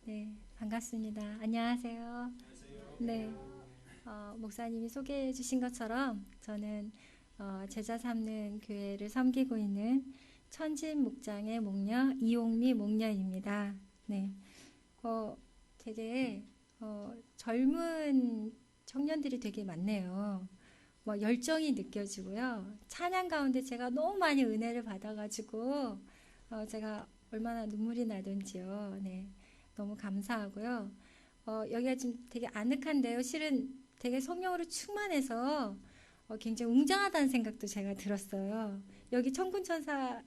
네, 반갑습니다. 안녕하세요. 네, 목사님이 소개해 주신 것처럼 저는 제자 삼는 교회를 섬기고 있는 천진 목장의 목녀 이용미 목녀입니다. 네, 어, 되게 젊은 청년들이 되게 많네요. 뭐 열정이 느껴지고요. 찬양 가운데 제가 너무 많이 은혜를 받아가지고 제가 얼마나 눈물이 나던지요. 네, 너무 감사하고요. 여기가 지금 되게 아늑한데요. 실은 되게 성령으로 충만해서 굉장히 웅장하다는 생각도 제가 들었어요. 여기 천군천사가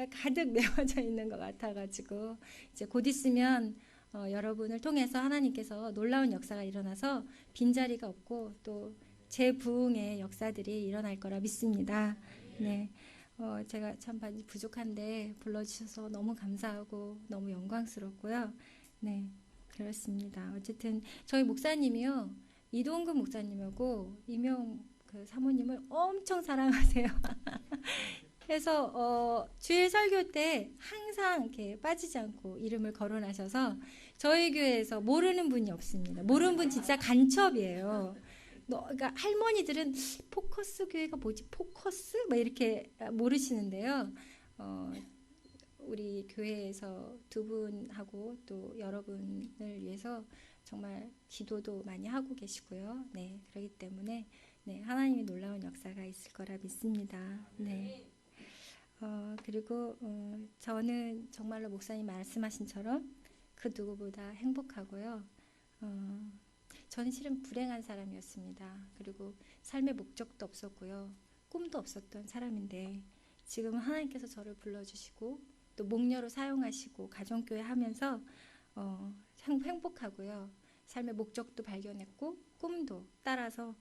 가득 메워져 있는 것 같아가지고 이제 곧 있으면 여러분을 통해서 하나님께서 놀라운 역사가 일어나서 빈자리가 없고 또 재부흥의 역사들이 일어날 거라 믿습니다. 네, 제가 참 많이 부족한데 불러주셔서 너무 감사하고 너무 영광스럽고요. 네, 그렇습니다. 어쨌든 저희 목사님이요, 이동근 목사님하고 이명 그 사모님을 엄청 사랑하세요. 그래서 주일 설교 때 항상 이렇게 빠지지 않고 이름을 거론하셔서 저희 교회에서 모르는 분이 없습니다. 모르는 분 진짜 간첩이에요. 그러니까 할머니들은 포커스 교회가 뭐지? 포커스? 막 이렇게 모르시는데요. 우리 교회에서 두 분하고 또 여러분을 위해서 정말 기도도 많이 하고 계시고요. 네, 그렇기 때문에 네, 하나님의 놀라운 역사가 있을 거라 믿습니다. 네. 그리고 저는 정말로 목사님 말씀하신처럼 그 누구보다 행복하고요. 저는 실은 불행한 사람이었습니다. 그리고 삶의 목적도 없었고요. 꿈도 없었던 사람인데 지금 하나님께서 저를 불러주시고 또 목녀로 사용하시고 가정교회 하면서 행복하고요. 삶의 목적도 발견했고 꿈도 따라서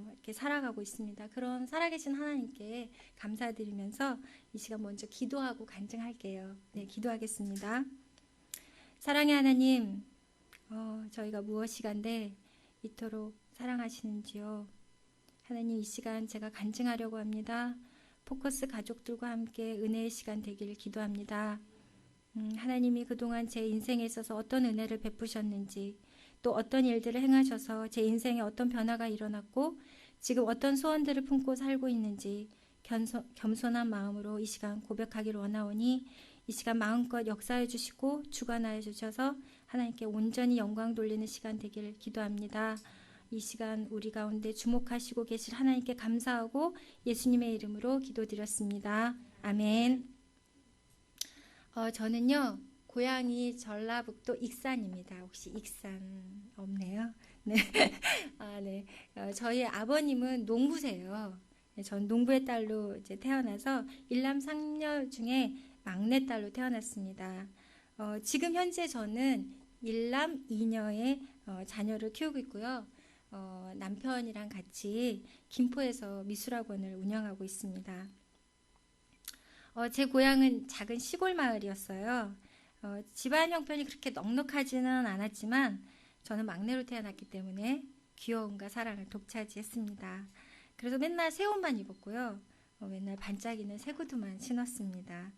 이렇게 살아가고 있습니다. 그런 살아계신 하나님께 감사드리면서 이 시간 먼저 기도하고 간증할게요. 네, 기도하겠습니다. 사랑의 하나님, 저희가 무엇이간데 이토록 사랑하시는지요. 하나님, 이 시간 제가 간증하려고 합니다. 포커스 가족들과 함께 은혜의 시간 되기를 기도합니다. 하나님이 그동안 제 인생에 있어서 어떤 은혜를 베푸셨는지, 또 어떤 일들을 행하셔서 제 인생에 어떤 변화가 일어났고 지금 어떤 소원들을 품고 살고 있는지 겸손한 마음으로 이 시간 고백하기를 원하오니 이 시간 마음껏 역사해 주시고 주관하여 주셔서 하나님께 온전히 영광 돌리는 시간 되기를 기도합니다. 이 시간 우리 가운데 주목하시고 계실 하나님께 감사하고 예수님의 이름으로 기도드렸습니다. 아멘. 저는요, 고향이 전라북도 익산입니다. 혹시 익산 없네요? 네. 네. 저희 아버님은 농부세요. 네, 전 농부의 딸로 이제 태어나서 일남 삼녀 중에 막내딸로 태어났습니다. 지금 현재 저는 일남 이녀의 자녀를 키우고 있고요. 남편이랑 같이 김포에서 미술학원을 운영하고 있습니다. 제 고향은 작은 시골 마을이었어요. 집안 형편이 그렇게 넉넉하지는 않았지만 저는 막내로 태어났기 때문에 귀여움과 사랑을 독차지했습니다. 그래서 맨날 새 옷만 입었고요. 맨날 반짝이는 새 구두만 신었습니다.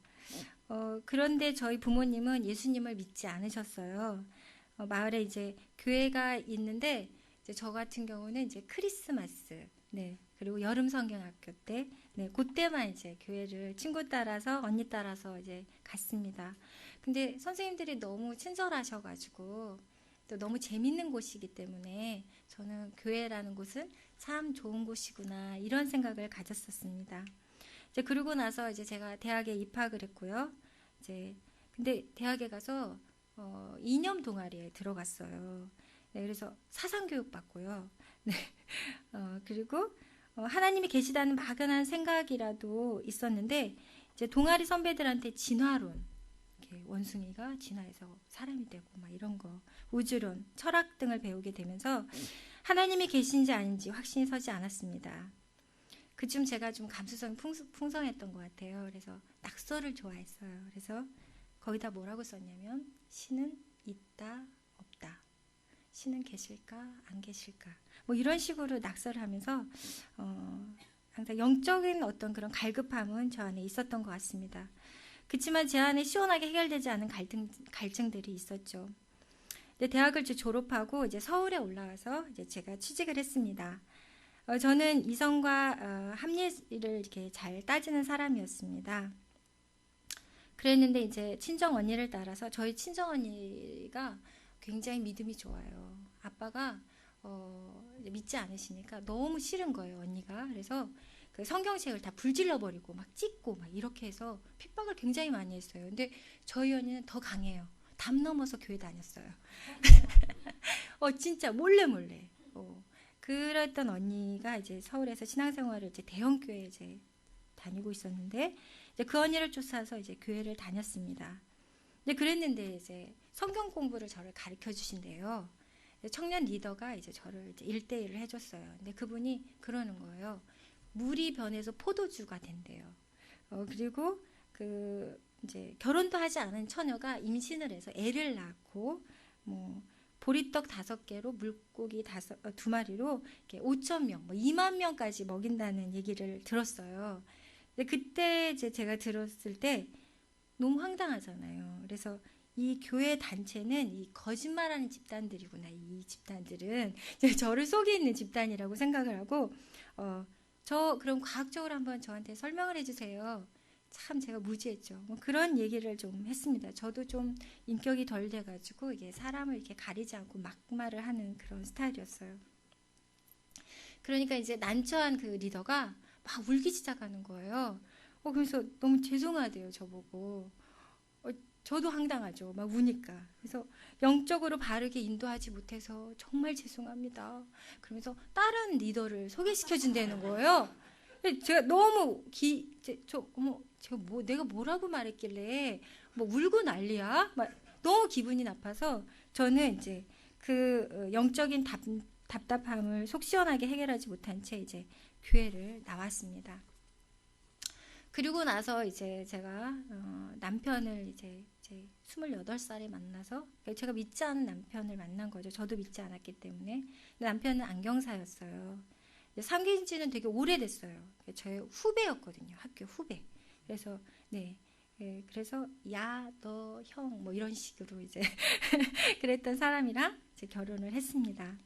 그런데 저희 부모님은 예수님을 믿지 않으셨어요. 마을에 이제 교회가 있는데 이제 저 같은 경우는 이제 크리스마스, 네, 그리고 여름 성경학교 때, 네, 그때만 이제 교회를 친구 따라서 언니 따라서 이제 갔습니다. 근데 선생님들이 너무 친절하셔가지고 또 너무 재밌는 곳이기 때문에 저는 교회라는 곳은 참 좋은 곳이구나 이런 생각을 가졌었습니다. 이제 그러고 나서 이제 제가 대학에 입학을 했고요. 이제 근데 대학에 가서 이념 동아리에 들어갔어요. 네, 그래서 사상 교육 받고요. 네, 그리고 하나님이 계시다는 막연한 생각이라도 있었는데 이제 동아리 선배들한테 진화론, 이렇게 원숭이가 진화해서 사람이 되고 막 이런 거, 우주론, 철학 등을 배우게 되면서 하나님이 계신지 아닌지 확신이 서지 않았습니다. 그쯤 제가 좀 감수성이 풍성했던 것 같아요. 그래서 낙서를 좋아했어요. 그래서 거기다 뭐라고 썼냐면 신은 있다 없다, 신은 계실까 안 계실까, 뭐 이런 식으로 낙서를 하면서 항상 영적인 어떤 그런 갈급함은 저 안에 있었던 것 같습니다. 그치만 제 안에 시원하게 해결되지 않은 갈증들이 있었죠. 근데 대학을 이제 졸업하고 이제 서울에 올라와서 이제 제가 취직을 했습니다. 저는 이성과 합리를 이렇게 잘 따지는 사람이었습니다. 그랬는데 이제 친정 언니를 따라서 저희 친정 언니가 굉장히 믿음이 좋아요. 아빠가 믿지 않으시니까 너무 싫은 거예요, 언니가. 그래서 그 성경책을 다 불질러 버리고 막 찢고 막 이렇게 해서 핍박을 굉장히 많이 했어요. 근데 저희 언니는 더 강해요. 담 넘어서 교회 다녔어요. 진짜 몰래 몰래. 그랬던 언니가 이제 서울에서 신앙생활을 이제 대형교회 이제 다니고 있었는데 이제 그 언니를 쫓아서 이제 교회를 다녔습니다. 근데 그랬는데 이제 성경 공부를 저를 가르쳐 주신대요. 청년 리더가 이제 저를 이제 1대1을 해줬어요. 근데 그분이 그러는 거예요. 물이 변해서 포도주가 된대요. 그리고 그 이제 결혼도 하지 않은 처녀가 임신을 해서 애를 낳고 뭐 보리떡 5개로 물고기 2마리로 5천 명, 뭐 2만 명까지 먹인다는 얘기를 들었어요. 근데 그때 이제 제가 들었을 때 너무 황당하잖아요. 그래서 이 교회 단체는 이 거짓말하는 집단들이구나. 이 집단들은 저를 속이는 집단이라고 생각을 하고 저 그럼 과학적으로 한번 저한테 설명을 해주세요. 참 제가 무지했죠. 뭐 그런 얘기를 좀 했습니다. 저도 좀 인격이 덜 돼가지고 이게 사람을 이렇게 가리지 않고 막말을 하는 그런 스타일이었어요. 그러니까 이제 난처한 그 리더가 막 울기 시작하는 거예요. 그래서 너무 죄송하대요, 저보고. 저도 황당하죠. 막 우니까. 그래서 영적으로 바르게 인도하지 못해서 정말 죄송합니다. 그러면서 다른 리더를 소개시켜 준다는 거예요. 제가 너무 제가 내가 뭐라고 말했길래 뭐 울고 난리야? 막 너무 기분이 나빠서 저는 이제 그 영적인 답답함을 속 시원하게 해결하지 못한 채 이제 교회를 나왔습니다. 그리고 나서 이제 제가 남편을 이제 28살에 만나서 제가 믿지 않은 남편을 만난 거죠. 저도 믿지 않았기 때문에. 남편은 안경사였어요. 사귄 지는 되게 오래됐어요. 저의 후배였거든요. 학교 후배. 그래서 네. 그래서 야, 너, 형 뭐 이런 식으로 이제 그랬던 사람이랑 이제 결혼을 했습니다.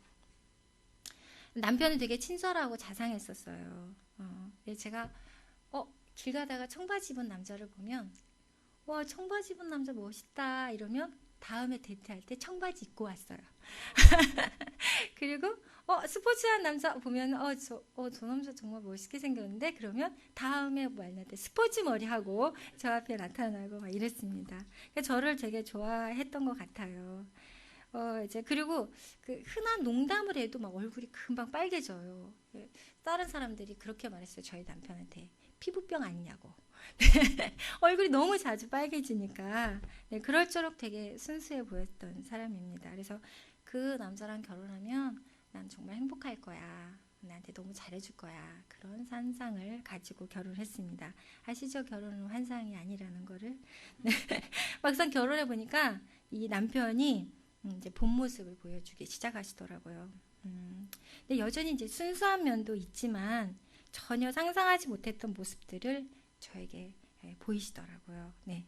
남편은 되게 친절하고 자상했었어요. 제가 길 가다가 청바지 입은 남자를 보면 와, 청바지 입은 남자 멋있다 이러면 다음에 데이트할 때 청바지 입고 왔어요. 그리고 스포츠한 남자 보면 저 남자 정말 멋있게 생겼는데 그러면 다음에 만날 때 스포츠 머리 하고 저 앞에 나타나고 막 이랬습니다. 그러니까 저를 되게 좋아했던 것 같아요. 이제 그리고 그 흔한 농담을 해도 막 얼굴이 금방 빨개져요. 다른 사람들이 그렇게 말했어요. 저희 남편한테 피부병 아니냐고. 얼굴이 너무 자주 빨개지니까 네, 그럴수록 되게 순수해 보였던 사람입니다. 그래서 그 남자랑 결혼하면 난 정말 행복할 거야. 나한테 너무 잘해줄 거야. 그런 산상을 가지고 결혼했습니다. 아시죠? 결혼은 환상이 아니라는 거를. 네. 막상 결혼해 보니까 이 남편이 이제 본 모습을 보여주기 시작하시더라고요. 근데 여전히 이제 순수한 면도 있지만 전혀 상상하지 못했던 모습들을 저에게 보이시더라고요. 네.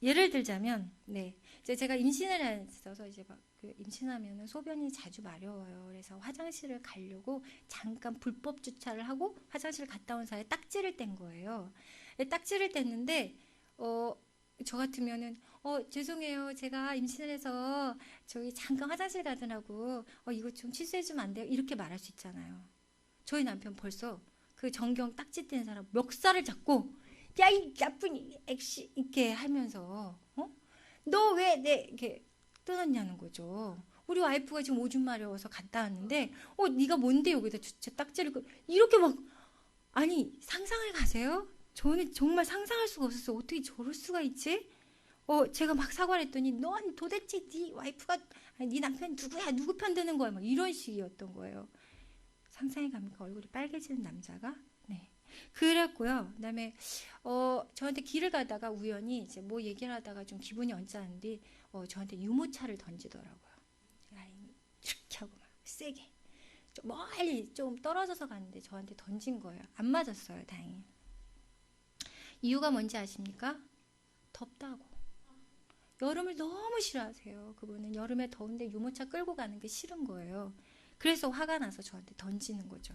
예를 들자면, 네. 이제 제가 임신을 했어서 이제 막 임신하면은 소변이 자주 마려워요. 그래서 화장실을 가려고 잠깐 불법 주차를 하고 화장실 갔다 온 사이에 딱지를 뗀 거예요. 딱지를 뗐는데, 저 같으면은, 죄송해요. 제가 임신을 해서 저희 잠깐 화장실 가더라고. 이거 좀 취소해주면 안 돼요? 이렇게 말할 수 있잖아요. 저희 남편 벌써 그 정경 딱지 뗀 사람 멱살을 잡고 야, 이 나쁜 액시 이렇게 하면서 너 왜 내 이렇게 떠났냐는 거죠. 우리 와이프가 지금 오줌 마려워서 갔다 왔는데 네가 뭔데 여기다 주체 딱지를 이렇게 막 아니 상상을 가세요? 저는 정말 상상할 수가 없었어요. 어떻게 저럴 수가 있지? 제가 막 사과를 했더니 넌 도대체 네 와이프가 아니, 네 남편 누구야? 누구 편 드는 거야? 막 이런 식이었던 거예요. 상상이 갑니까? 얼굴이 빨개지는 남자가? 네. 그랬고요. 그다음에 저한테 길을 가다가 우연히 이제 뭐 얘기를 하다가 좀 기분이 언짢은데 저한테 유모차를 던지더라고요. 이렇게 하고 막 세게 좀 멀리 좀 떨어져서 갔는데 저한테 던진 거예요. 안 맞았어요, 다행히. 이유가 뭔지 아십니까? 덥다고. 여름을 너무 싫어하세요. 그분은 여름에 더운데 유모차 끌고 가는 게 싫은 거예요. 그래서 화가 나서 저한테 던지는 거죠.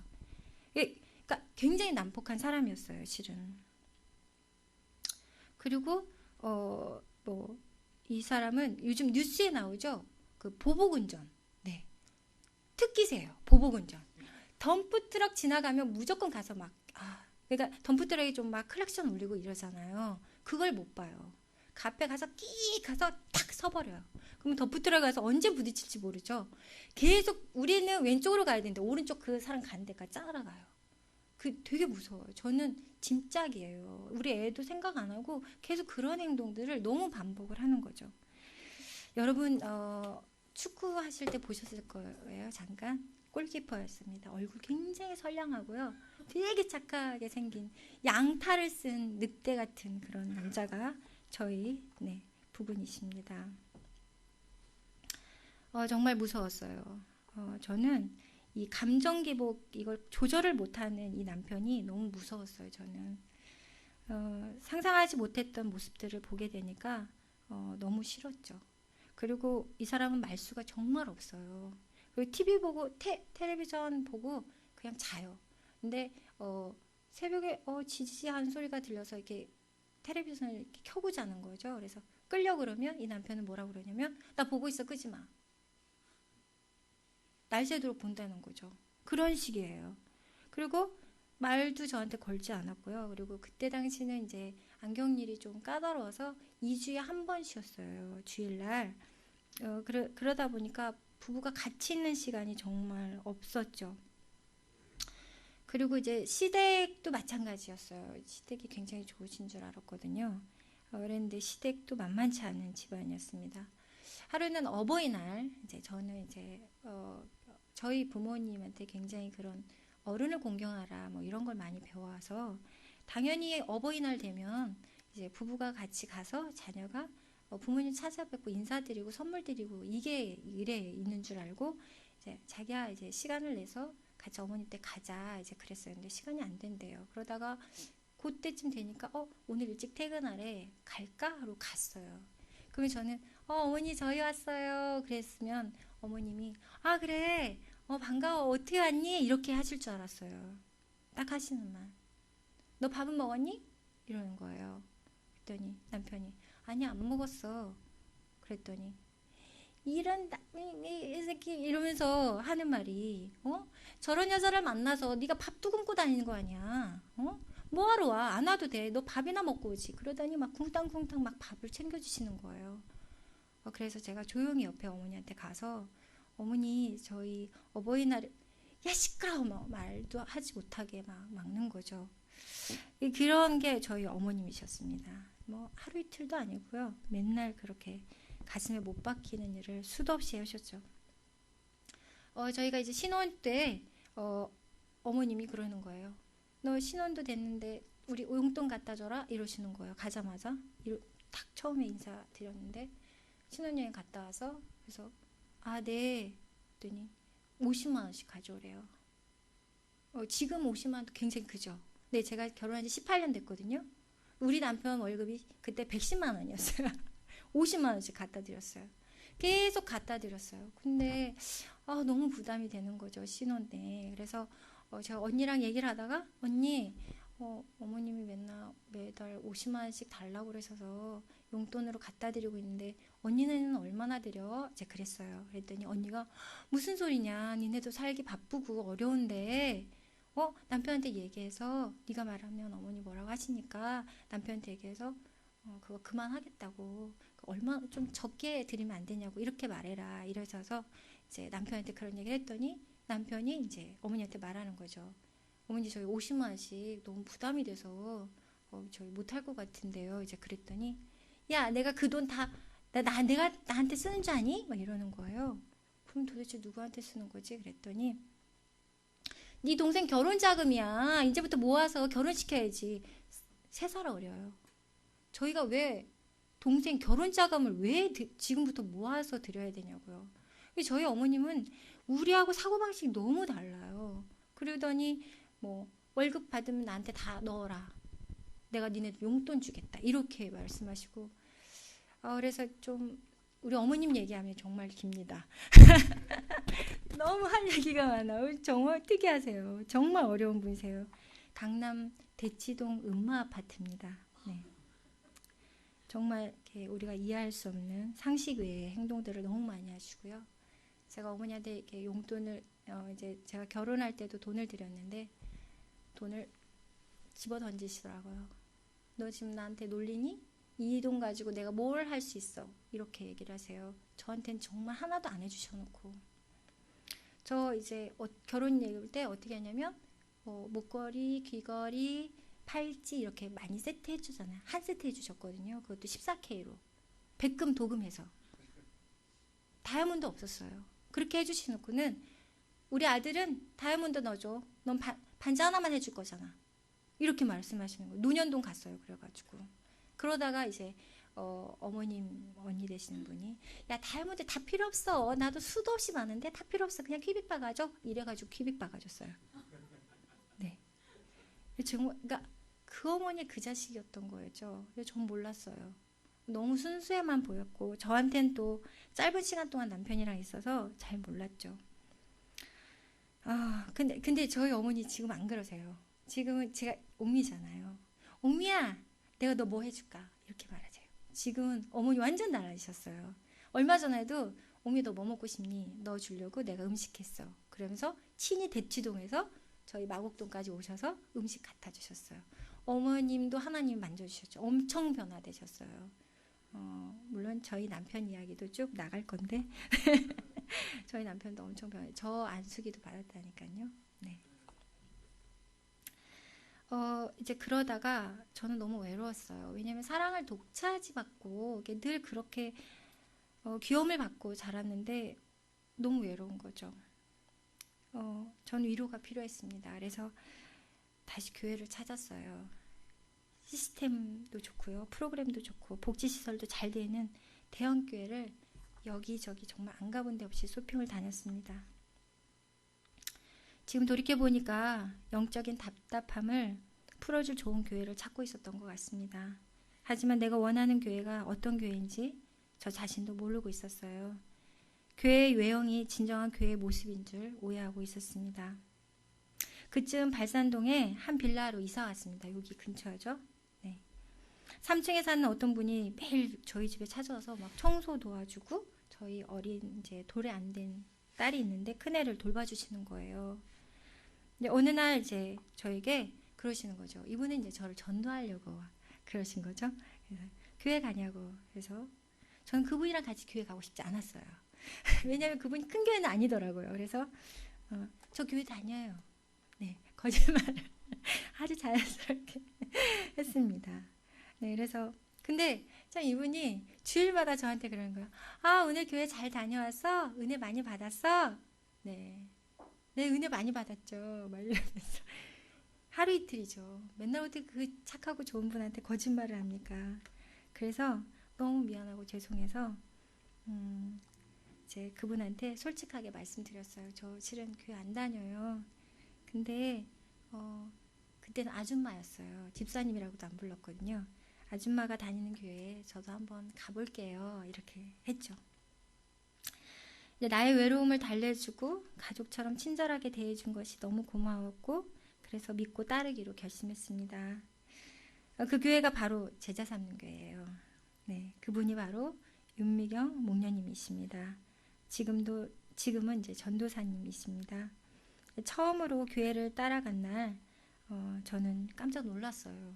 그러니까 굉장히 난폭한 사람이었어요, 실은. 그리고 뭐 이 사람은 요즘 뉴스에 나오죠. 그 보복운전. 네. 특기세요. 보복운전. 덤프트럭 지나가면 무조건 가서 막 그러니까 덤프트럭이 좀 막 클락션 울리고 이러잖아요. 그걸 못 봐요. 그 앞에 가서 끼 가서 탁 서버려요. 그럼 덤프트럭 가서 언제 부딪힐지 모르죠. 계속 우리는 왼쪽으로 가야 되는데 오른쪽 그 사람 가는 데까지 따라가요. 그 되게 무서워요. 저는 짐짝이에요. 우리 애도 생각 안 하고 계속 그런 행동들을 너무 반복을 하는 거죠. 여러분 축구 하실 때 보셨을 거예요. 잠깐 골키퍼였습니다. 얼굴 굉장히 선량하고요. 되게 착하게 생긴 양탈을 쓴 늑대 같은 그런 남자가 저희 부분이십니다. 정말 무서웠어요. 저는 이 감정 기복 이걸 조절을 못하는 이 남편이 너무 무서웠어요. 저는 상상하지 못했던 모습들을 보게 되니까 너무 싫었죠. 그리고 이 사람은 말수가 정말 없어요. 그리고 TV 보고 텔레비전 보고 그냥 자요. 근데 새벽에 지지한 소리가 들려서 이렇게 텔레비전을 이렇게 켜고 자는 거죠. 그래서 끌려 그러면 이 남편은 뭐라고 그러냐면 나 보고 있어 끄지 마. 날 새도록 본다는 거죠. 그런 식이에요. 그리고 말도 저한테 걸지 않았고요. 그리고 그때 당시는 이제 안경일이 좀 까다로워서 2주에 한 번 쉬었어요. 주일날. 그러다 보니까 부부가 같이 있는 시간이 정말 없었죠. 그리고 이제 시댁도 마찬가지였어요. 시댁이 굉장히 좋으신 줄 알았거든요. 그런데 시댁도 만만치 않은 집안이었습니다. 하루는 어버이날, 이제 저는 이제 저희 부모님한테 굉장히 그런 어른을 공경하라 뭐 이런 걸 많이 배워와서 당연히 어버이날 되면 이제 부부가 같이 가서 자녀가 부모님 찾아뵙고 인사드리고 선물 드리고 이게 일에 있는 줄 알고 이제 자기야 이제 시간을 내서 같이 어머니 때 가자 이제 그랬어요. 근데 시간이 안 된대요. 그러다가 그때쯤 되니까 오늘 일찍 퇴근하래 갈까 하러 갔어요. 그러면 저는 어머니 저희 왔어요. 그랬으면 어머님이 그래 반가워 어떻게 왔니? 이렇게 하실 줄 알았어요. 딱 하시는 말. 너 밥은 먹었니? 이러는 거예요. 그랬더니 남편이 아니 안 먹었어. 그랬더니 이런 이 새끼 이러면서 하는 말이 저런 여자를 만나서 네가 밥도 굶고 다니는 거 아니야. 뭐하러 와? 안 와도 돼. 너 밥이나 먹고 오지. 그러더니 막 쿵땅쿵땅 막 밥을 챙겨주시는 거예요. 그래서 제가 조용히 옆에 어머니한테 가서 어머니 저희 어버이날에 야 시끄러워 말도 하지 못하게 막 막는 거죠. 그런 게 저희 어머님이셨습니다. 뭐 하루 이틀도 아니고요. 맨날 그렇게 가슴에 못 박히는 일을 수도 없이 하셨죠. 저희가 이제 신혼 때 어머님이 그러는 거예요. 너 신혼도 됐는데 우리 용돈 갖다 줘라 이러시는 거예요. 가자마자 딱 처음에 인사드렸는데 신혼여행 갔다 와서 그래서 네 했더니 50만 원씩 가져오래요. 지금 50만 원도 굉장히 크죠. 네, 제가 결혼한 지 18년 됐거든요. 우리 남편 월급이 그때 110만 원이었어요. 50만 원씩 갖다 드렸어요. 계속 갖다 드렸어요. 근데 너무 부담이 되는 거죠. 신혼 때. 그래서 제가 언니랑 얘기를 하다가 언니 어머님이 매달 50만 원씩 달라고 그러셔서 용돈으로 갖다 드리고 있는데 언니는 얼마나 드려? 제가 그랬어요. 그랬더니 언니가 무슨 소리냐. 니네도 살기 바쁘고 어려운데 남편한테 얘기해서 네가 말하면 어머니 뭐라고 하시니까 남편한테 얘기해서 그거 그만하겠다고 얼마 좀 적게 드리면 안 되냐고 이렇게 말해라 이러셔서 이제 남편한테 그런 얘기를 했더니 남편이 이제 어머니한테 말하는 거죠. 어머니 저희 50만 원씩 너무 부담이 돼서 저희 못할 것 같은데요. 이제 그랬더니 야 내가 그 돈 다 내가 나한테 쓰는 줄 아니? 막 이러는 거예요. 그럼 도대체 누구한테 쓰는 거지? 그랬더니 네 동생 결혼 자금이야. 이제부터 모아서 결혼시켜야지. 3살 어려요. 저희가 왜 동생 결혼 자금을 왜 지금부터 모아서 드려야 되냐고요. 저희 어머님은 우리하고 사고방식이 너무 달라요. 그러더니 뭐 월급 받으면 나한테 다 넣어라. 내가 니네 용돈 주겠다. 이렇게 말씀하시고 그래서 좀 우리 어머님 얘기하면 정말 깁니다. 너무 할 얘기가 많아요. 정말 특이하세요. 정말 어려운 분이세요. 강남 대치동 음마 아파트입니다. 네. 정말 이렇게 우리가 이해할 수 없는 상식 외의 행동들을 너무 많이 하시고요. 제가 어머니한테 이렇게 용돈을 이제 제가 결혼할 때도 돈을 드렸는데 돈을 집어 던지시더라고요. 너 지금 나한테 놀리니? 이 돈 가지고 내가 뭘 할 수 있어? 이렇게 얘기를 하세요. 저한테는 정말 하나도 안 해주셔놓고 저 이제 결혼 얘기할 때 어떻게 하냐면 목걸이, 귀걸이, 팔찌 이렇게 많이 세트 해주잖아요. 한 세트 해주셨거든요. 그것도 14K로 백금 도금해서 다이아몬드 없었어요. 그렇게 해주시놓고는 우리 아들은 다이아몬드 넣어줘. 넌 반지 하나만 해줄 거잖아. 이렇게 말씀하시는 거예요. 노년동 갔어요. 그래가지고 그러다가 이제 어머님 언니 되시는 분이 야 다이아몬드 다 필요 없어. 나도 수도 없이 많은데 다 필요 없어. 그냥 큐빅 박아줘. 이래가지고 큐빅 박아줬어요. 네. 그러니까 그 어머니 그 자식이었던 거였죠. 전 몰랐어요. 너무 순수해만 보였고 저한테는 또 짧은 시간 동안 남편이랑 있어서 잘 몰랐죠. 근데 저희 어머니 지금 안 그러세요. 지금은 제가 옥미잖아요. 옥미야, 내가 너 뭐 해줄까? 이렇게 말하세요. 지금은 어머니 완전 달라지셨어요. 얼마 전에도 옥미 너 뭐 먹고 싶니? 너 주려고 내가 음식 했어. 그러면서 친히 대치동에서 저희 마곡동까지 오셔서 음식 갖다 주셨어요. 어머님도 하나님 만져주셨죠. 엄청 변화되셨어요. 물론 저희 남편 이야기도 쭉 나갈 건데 저희 남편도 엄청 변해. 저 안수기도 받았다니까요. 네. 이제 그러다가 저는 너무 외로웠어요. 왜냐면 사랑을 독차지받고 늘 그렇게 귀여움을 받고 자랐는데 너무 외로운 거죠. 저는 위로가 필요했습니다. 그래서 다시 교회를 찾았어요. 시스템도 좋고요. 프로그램도 좋고 복지시설도 잘 되는 대형 교회를 여기저기 정말 안 가본 데 없이 쇼핑을 다녔습니다. 지금 돌이켜보니까 영적인 답답함을 풀어줄 좋은 교회를 찾고 있었던 것 같습니다. 하지만 내가 원하는 교회가 어떤 교회인지 저 자신도 모르고 있었어요. 교회의 외형이 진정한 교회의 모습인 줄 오해하고 있었습니다. 그쯤 발산동에 한 빌라로 이사 왔습니다. 여기 근처죠. 네. 3층에 사는 어떤 분이 매일 저희 집에 찾아와서 막 청소 도와주고 저희 어린 이제 돌에 안 된 딸이 있는데 큰애를 돌봐주시는 거예요. 근데 어느 날 이제 저에게 그러시는 거죠. 이분은 이제 저를 전도하려고 그러신 거죠. 그래서 교회 가냐고. 그래서 저는 그분이랑 같이 교회 가고 싶지 않았어요. 왜냐하면 그분이 큰 교회는 아니더라고요. 그래서 저 교회 다녀요. 네, 거짓말을 아주 자연스럽게 했습니다. 네, 그래서 근데 참 이분이 주일마다 저한테 그러는 거예요. 오늘 교회 잘 다녀왔어? 은혜 많이 받았어? 네, 네 은혜 많이 받았죠. 막 이러면서 하루 이틀이죠. 맨날 어떻게 그 착하고 좋은 분한테 거짓말을 합니까? 그래서 너무 미안하고 죄송해서 이제 그분한테 솔직하게 말씀드렸어요. 저 실은 교회 안 다녀요. 근데 그때는 아줌마였어요. 집사님이라고도 안 불렀거든요. 아줌마가 다니는 교회에 저도 한번 가볼게요. 이렇게 했죠. 나의 외로움을 달래주고 가족처럼 친절하게 대해준 것이 너무 고마웠고 그래서 믿고 따르기로 결심했습니다. 그 교회가 바로 제자 삼는 교회예요. 네, 그분이 바로 윤미경 목녀님이십니다. 지금은 이제 전도사님이십니다. 처음으로 교회를 따라간 날 저는 깜짝 놀랐어요.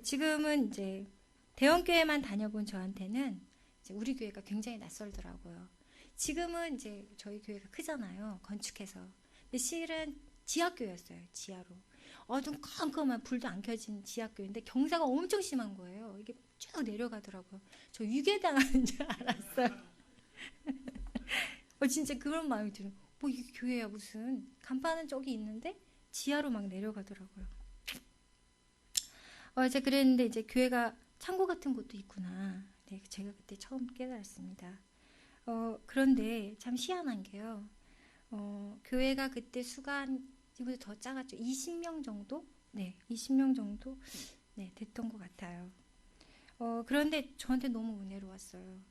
지금은 이제 대형 교회만 다녀본 저한테는 이제 우리 교회가 굉장히 낯설더라고요. 지금은 이제 저희 교회가 크잖아요. 건축해서. 근데 실은 지하교회였어요. 지하로. 어둠컴컴한 불도 안 켜진 지하교회인데 경사가 엄청 심한 거예요. 이게 쭉 내려가더라고요. 저 유괴당하는 줄 알았어요. 진짜 그런 마음이 들어요. 뭐 이게 교회야 무슨. 간판은 저기 있는데 지하로 막 내려가더라고요. 이제 그랬는데 이제 교회가 창고 같은 곳도 있구나. 네, 제가 그때 처음 깨달았습니다. 그런데 참 희한한 게요. 교회가 그때 수가 지금보다 더 작았죠. 20명 정도? 네, 20명 정도? 네, 됐던 것 같아요. 그런데 저한테 너무 은혜로웠어요.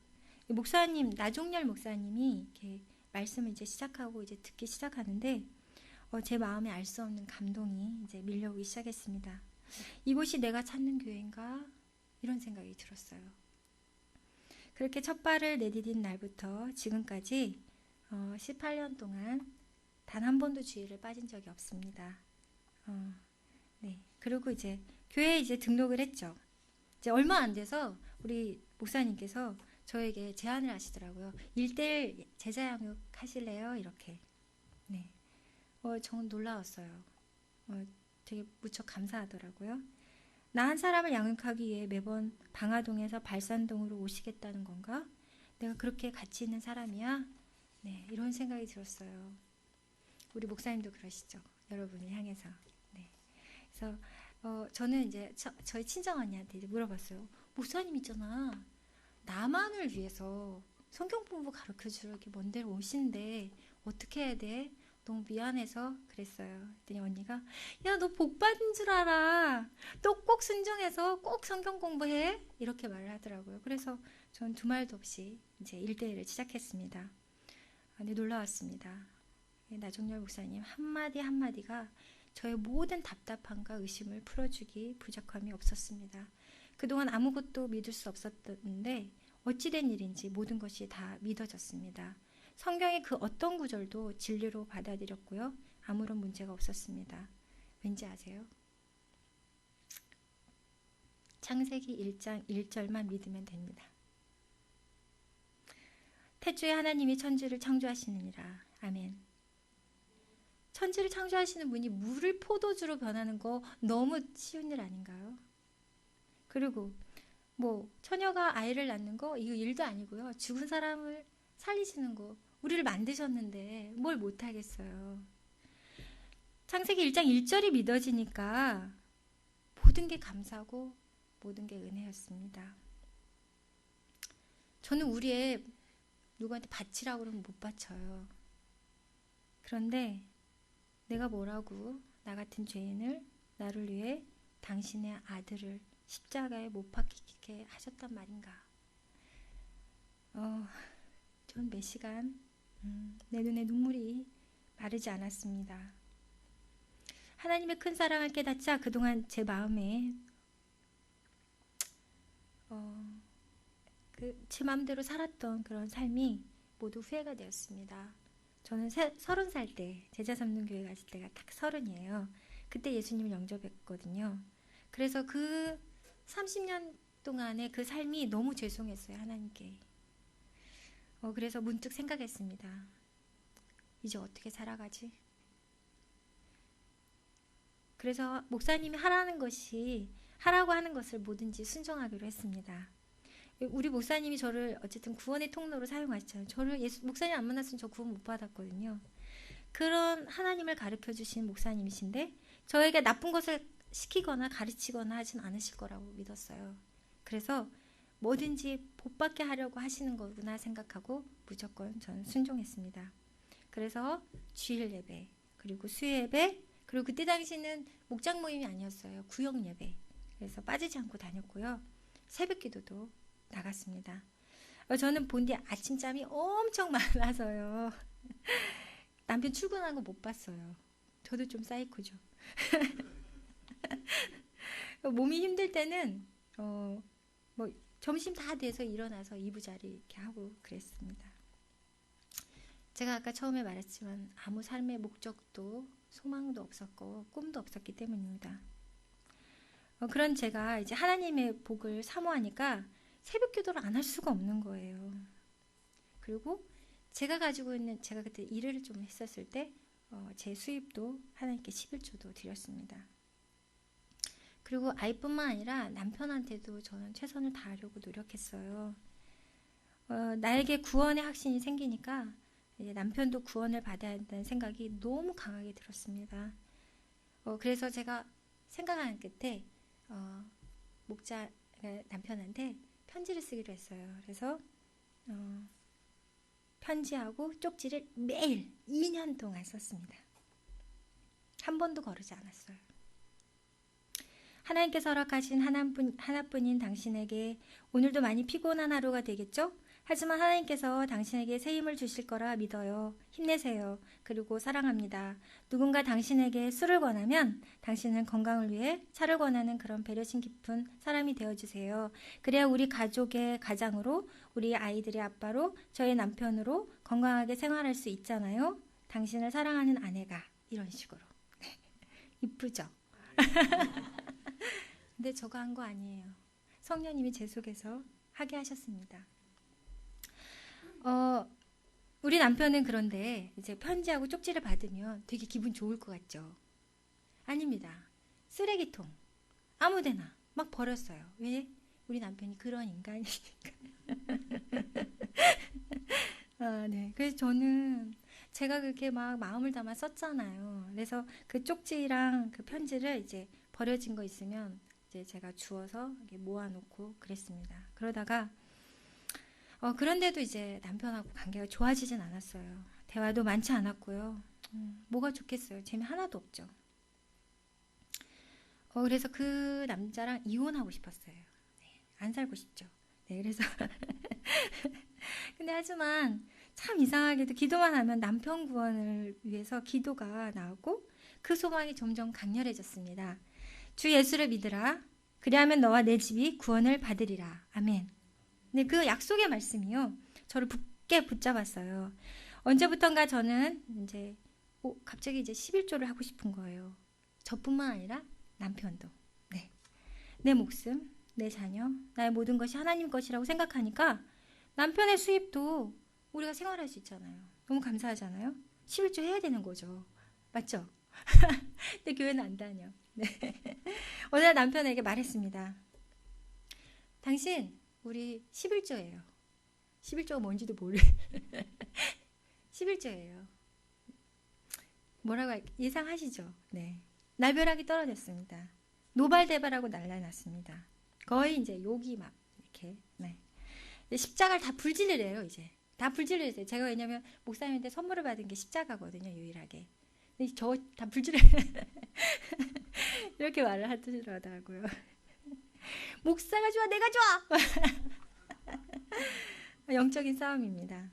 이 목사님, 나종렬 목사님이 이렇게 말씀을 이제 시작하고 이제 듣기 시작하는데 제 마음에 알 수 없는 감동이 이제 밀려오기 시작했습니다. 이곳이 내가 찾는 교회인가? 이런 생각이 들었어요. 그렇게 첫 발을 내디딘 날부터 지금까지 18년 동안 단 한 번도 주일을 빠진 적이 없습니다. 네. 그리고 이제 교회에 이제 등록을 했죠. 이제 얼마 안 돼서 우리 목사님께서 저에게 제안을 하시더라고요. 1:1 제자 양육 하실래요? 이렇게. 네. 저는 놀라웠어요. 되게 무척 감사하더라고요. 나 한 사람을 양육하기 위해 매번 방화동에서 발산동으로 오시겠다는 건가? 내가 그렇게 가치 있는 사람이야? 네, 이런 생각이 들었어요. 우리 목사님도 그러시죠. 여러분을 향해서. 네. 그래서 저는 이제 저희 친정 언니한테 이제 물어봤어요. 목사님 있잖아. 나만을 위해서 성경 공부 가르쳐 주러 이렇게 먼 데로 오신데 어떻게 해야 돼? 너무 미안해서 그랬어요. 그랬더니 언니가 야, 너 복 받은 줄 알아. 또 꼭 순종해서 꼭 성경 공부해. 이렇게 말을 하더라고요. 그래서 전 두 말도 없이 이제 1:1을 시작했습니다. 네, 놀라웠습니다. 나종렬 목사님 한마디 한마디가 저의 모든 답답함과 의심을 풀어주기 부족함이 없었습니다. 그동안 아무것도 믿을 수 없었는데 어찌된 일인지 모든 것이 다 믿어졌습니다. 성경의 그 어떤 구절도 진리로 받아들였고요. 아무런 문제가 없었습니다. 왠지 아세요? 창세기 1장 1절만 믿으면 됩니다. 태초에 하나님이 천지를 창조하시느니라. 아멘. 천지를 창조하시는 분이 물을 포도주로 변하는 거 너무 쉬운 일 아닌가요? 그리고 처녀가 아이를 낳는 거 이거 일도 아니고요. 죽은 사람을 살리시는 거 우리를 만드셨는데 뭘 못하겠어요. 창세기 1장 1절이 믿어지니까 모든 게 감사하고 모든 게 은혜였습니다. 저는 우리의 누구한테 바치라고 그러면 못 바쳐요. 그런데 내가 뭐라고 나 같은 죄인을 나를 위해 당신의 아들을 십자가에 못 박히게 하셨단 말인가. 전 몇 시간 내 눈에 눈물이 마르지 않았습니다. 하나님의 큰 사랑을 깨닫자 그동안 제 마음에 제 마음대로 살았던 그런 삶이 모두 후회가 되었습니다. 저는 30살 때 제자 삼는 교회 갔을 때가 딱 30이에요. 그때 예수님을 영접했거든요. 그래서 그 30년 동안의 그 삶이 너무 죄송했어요. 하나님께. 그래서 문득 생각했습니다. 이제 어떻게 살아가지? 그래서 목사님이 하라고 하는 것을 뭐든지 순종하기로 했습니다. 우리 목사님이 저를 어쨌든 구원의 통로로 사용하시잖아요. 저를 목사님 안 만났으면 저 구원 못 받았거든요. 그런 하나님을 가르쳐 주신 목사님이신데 저에게 나쁜 것을 시키거나 가르치거나 하진 않으실 거라고 믿었어요. 그래서 뭐든지 복받게 하려고 하시는 거구나 생각하고 무조건 저는 순종했습니다. 그래서 주일 예배, 그리고 수요 예배, 그리고 그때 당시는 목장 모임이 아니었어요. 구역 예배. 그래서 빠지지 않고 다녔고요. 새벽 기도도 나갔습니다. 저는 본디 아침잠이 엄청 많아서요. 남편 출근하는 거 못 봤어요. 저도 좀 사이코죠. 몸이 힘들 때는 점심 다 돼서 일어나서 이부자리 이렇게 하고 그랬습니다. 제가 아까 처음에 말했지만 아무 삶의 목적도 소망도 없었고 꿈도 없었기 때문입니다. 그런 제가 이제 하나님의 복을 사모하니까 새벽 기도를 안 할 수가 없는 거예요. 그리고 제가 그때 일을 좀 했었을 때 제 수입도 하나님께 11조도 드렸습니다. 그리고 아이뿐만 아니라 남편한테도 저는 최선을 다하려고 노력했어요. 나에게 구원의 확신이 생기니까 이제 남편도 구원을 받아야 한다는 생각이 너무 강하게 들었습니다. 그래서 제가 생각하는 끝에 목자 남편한테 편지를 쓰기로 했어요. 그래서 편지하고 쪽지를 매일 2년 동안 썼습니다. 한 번도 거르지 않았어요. 하나님께서 허락하신 하나뿐인 당신에게 오늘도 많이 피곤한 하루가 되겠죠? 하지만 하나님께서 당신에게 새 힘을 주실 거라 믿어요. 힘내세요. 그리고 사랑합니다. 누군가 당신에게 술을 권하면 당신은 건강을 위해 차를 권하는 그런 배려심 깊은 사람이 되어주세요. 그래야 우리 가족의 가장으로, 우리 아이들의 아빠로, 저의 남편으로 건강하게 생활할 수 있잖아요. 당신을 사랑하는 아내가. 이런 식으로. 이쁘죠? 근데 저가 한 거 아니에요. 성령님이 제 속에서 하게 하셨습니다. 우리 남편은 그런데 이제 편지하고 쪽지를 받으면 되게 기분 좋을 것 같죠? 아닙니다. 쓰레기통 아무데나 막 버렸어요. 왜? 우리 남편이 그런 인간이니까. 네. 그래서 저는 제가 그렇게 막 마음을 담아 썼잖아요. 그래서 그 쪽지랑 그 편지를 이제 버려진 거 있으면 이제 제가 주워서 이렇게 모아놓고 그랬습니다. 그러다가 그런데도 이제 남편하고 관계가 좋아지진 않았어요. 대화도 많지 않았고요. 뭐가 좋겠어요. 재미 하나도 없죠. 그래서 그 남자랑 이혼하고 싶었어요. 네, 안 살고 싶죠. 네, 그래서 근데 하지만 참 이상하게도 기도만 하면 남편 구원을 위해서 기도가 나오고 그 소망이 점점 강렬해졌습니다. 주 예수를 믿으라. 그리하면 너와 내 집이 구원을 받으리라. 아멘. 네, 그 약속의 말씀이요. 저를 굳게 붙잡았어요. 언제부턴가 저는 이제 갑자기 이제 11조를 하고 싶은 거예요. 저뿐만 아니라 남편도. 네. 내 목숨, 내 자녀, 나의 모든 것이 하나님 것이라고 생각하니까 남편의 수입도 우리가 생활할 수 있잖아요. 너무 감사하잖아요. 11조 해야 되는 거죠. 맞죠? 근데 교회는 안 다녀. 네. 어느 날 남편에게 말했습니다. 당신 우리 11조예요. 11조가 뭔지도 모르. 11조예요. 뭐라고 예상하시죠? 네. 날벼락이 떨어졌습니다. 노발대발하고 날라났습니다. 거의 이제 욕이 막 이렇게. 네. 십자가를 다 불질르래요. 이제 다 불질르세요. 제가 왜냐면 목사님한테 선물을 받은 게 십자가거든요. 유일하게. 근데 저 다 불질르. 이렇게 말을 하더라고요. 목사가 좋아, 내가 좋아. 영적인 싸움입니다.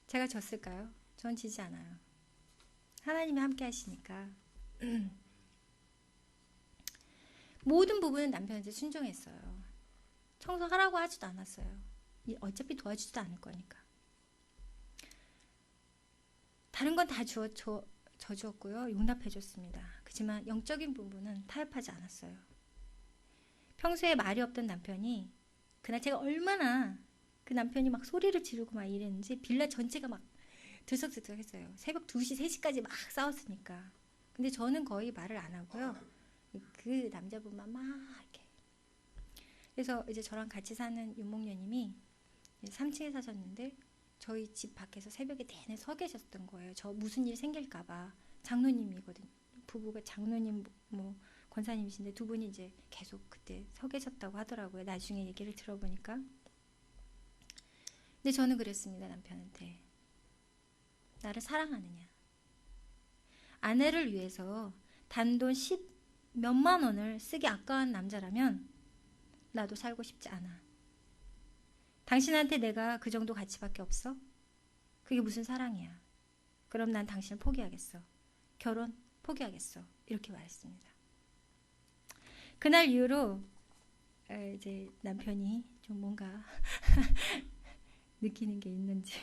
제가 졌을까요? 전 지지 않아요. 하나님이 함께 하시니까. 모든 부분은 남편한테 순종했어요. 청소하라고 하지도 않았어요. 어차피 도와주지도 않을 거니까. 다른 건 다 져주었고요. 용납해줬습니다. 그렇지만 영적인 부분은 타협하지 않았어요. 평소에 말이 없던 남편이 그날 제가 얼마나 그 남편이 막 소리를 지르고 막 이랬는지 빌라 전체가 막 들썩들썩했어요. 새벽 2시, 3시까지 막 싸웠으니까. 근데 저는 거의 말을 안 하고요. 그 남자분만 막 이렇게. 그래서 이제 저랑 같이 사는 윤목녀님이 3층에 사셨는데 저희 집 밖에서 새벽에 내내 서 계셨던 거예요. 저 무슨 일 생길까봐. 장로님이거든요. 부부가 장로님 뭐 권사님이신데 두 분이 이제 계속 그때 서 계셨다고 하더라고요. 나중에 얘기를 들어보니까. 근데 저는 그랬습니다. 남편한테. 나를 사랑하느냐. 아내를 위해서 단돈 10 몇만 원을 쓰기 아까운 남자라면 나도 살고 싶지 않아. 당신한테 내가 그 정도 가치밖에 없어? 그게 무슨 사랑이야. 그럼 난 당신을 포기하겠어. 결혼 포기하겠어. 이렇게 말했습니다. 그날 이후로 이제 남편이 좀 뭔가 느끼는 게 있는지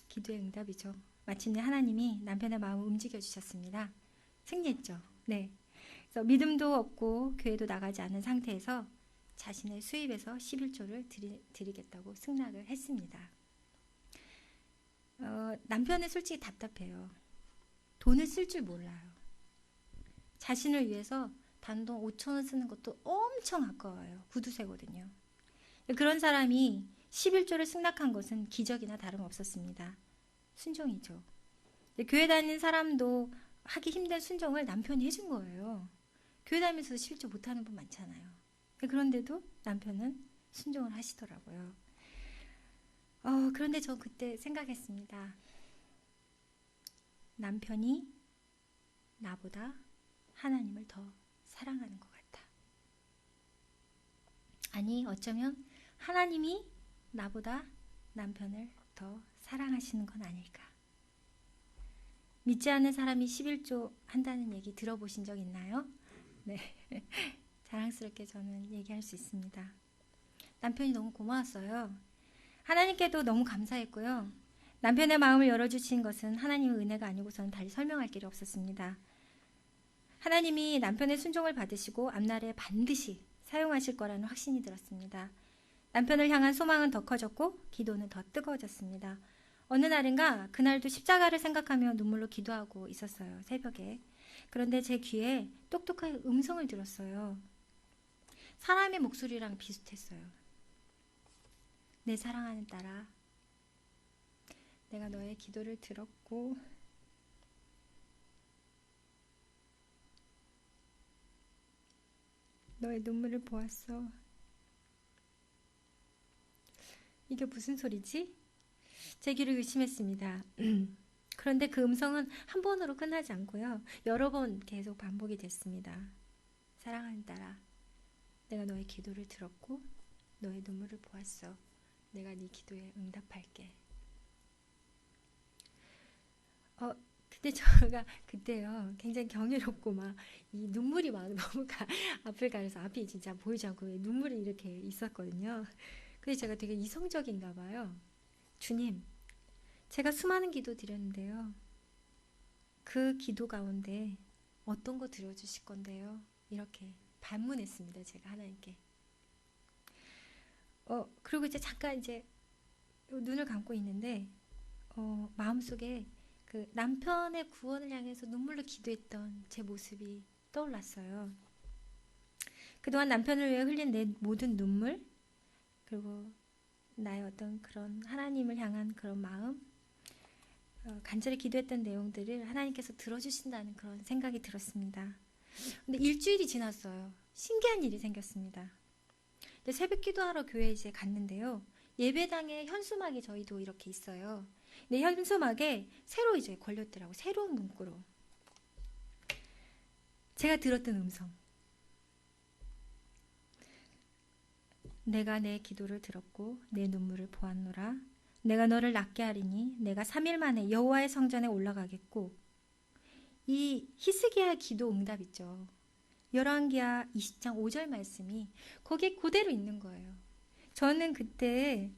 기도의 응답이죠. 마침내 하나님이 남편의 마음을 움직여 주셨습니다. 승리했죠. 네. 그래서 믿음도 없고 교회도 나가지 않은 상태에서 자신의 수입에서 11조를 드리겠다고 승낙을 했습니다. 남편은 솔직히 답답해요. 돈을 쓸 줄 몰라요. 자신을 위해서 단돈 5천 원 쓰는 것도 엄청 아까워요. 구두쇠거든요. 그런 사람이 11조를 승낙한 것은 기적이나 다름없었습니다. 순종이죠. 교회 다니는 사람도 하기 힘든 순종을 남편이 해준 거예요. 교회 다니면서 11조 못하는 분 많잖아요. 그런데도 남편은 순종을 하시더라고요. 그런데 저 그때 생각했습니다. 남편이 나보다 하나님을 더 사랑하는 것 같아. 아니, 어쩌면 하나님이 나보다 남편을 더 사랑하시는 건 아닐까. 믿지 않는 사람이 11조 한다는 얘기 들어보신 적 있나요? 네. 자랑스럽게 저는 얘기할 수 있습니다. 남편이 너무 고마웠어요. 하나님께도 너무 감사했고요. 남편의 마음을 열어주신 것은 하나님의 은혜가 아니고서는 달리 설명할 길이 없었습니다. 하나님이 남편의 순종을 받으시고 앞날에 반드시 사용하실 거라는 확신이 들었습니다. 남편을 향한 소망은 더 커졌고 기도는 더 뜨거워졌습니다. 어느 날인가 그날도 십자가를 생각하며 눈물로 기도하고 있었어요. 새벽에. 그런데 제 귀에 똑똑한 음성을 들었어요. 사람의 목소리랑 비슷했어요. 내 사랑하는 딸아, 내가 너의 기도를 들었고 너의 눈물을 보았어. 이게 무슨 소리지? 제 귀를 의심했습니다. 그런데 그 음성은 한 번으로 끝나지 않고요. 여러 번 계속 반복이 됐습니다. 사랑하는 딸아, 내가 너의 기도를 들었고 너의 눈물을 보았어. 내가 네 기도에 응답할게. 근데 제가 그때요 굉장히 경이롭고 막 이 눈물이 막 너무 앞을 가려서 앞이 진짜 보이지 않고 눈물이 이렇게 있었거든요. 그래서 제가 되게 이성적인가 봐요. 주님, 제가 수많은 기도 드렸는데요. 그 기도 가운데 어떤 거 들어주실 건데요? 이렇게 반문했습니다. 제가 하나님께. 그리고 이제 잠깐 이제 눈을 감고 있는데 마음속에 그 남편의 구원을 향해서 눈물로 기도했던 제 모습이 떠올랐어요. 그동안 남편을 위해 흘린 내 모든 눈물, 그리고 나의 어떤 그런 하나님을 향한 그런 마음, 간절히 기도했던 내용들을 하나님께서 들어주신다는 그런 생각이 들었습니다. 근데 일주일이 지났어요. 신기한 일이 생겼습니다. 새벽 기도하러 교회에 이제 갔는데요. 예배당에 현수막이 저희도 이렇게 있어요. 네, 현수막에 새로 이제 걸렸더라고. 새로운 문구로. 제가 들었던 음성. 내가 내 기도를 들었고 내 눈물을 보았노라. 내가 너를 낫게 하리니 내가 3일 만에 여호와의 성전에 올라가겠고. 이 히스기야의 기도 응답 있죠. 열왕기하 20장 5절 말씀이 거기에 그대로 있는 거예요. 저는 그때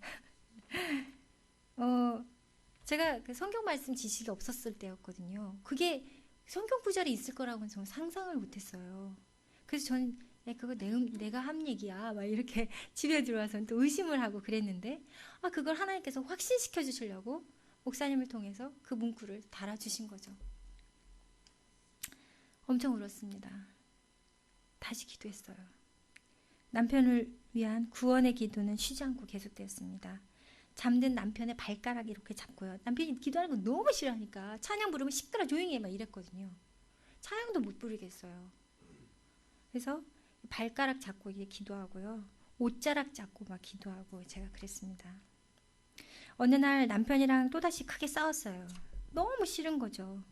제가 그 성경 말씀 지식이 없었을 때였거든요. 그게 성경 구절이 있을 거라고는 저는 상상을 못했어요. 그래서 저는 그거 내가 한 얘기야 막 이렇게 집에 들어와서 또 의심을 하고 그랬는데 그걸 하나님께서 확신시켜 주시려고 목사님을 통해서 그 문구를 달아주신 거죠. 엄청 울었습니다. 다시 기도했어요. 남편을 위한 구원의 기도는 쉬지 않고 계속되었습니다. 잠든 남편의 발가락 이렇게 잡고요. 남편이 기도하는 거 너무 싫어하니까 찬양 부르면 시끄러 조용히 해 막 이랬거든요. 찬양도 못 부르겠어요. 그래서 발가락 잡고 이게 기도하고요. 옷자락 잡고 막 기도하고 제가 그랬습니다. 어느 날 남편이랑 또다시 크게 싸웠어요. 너무 싫은 거죠.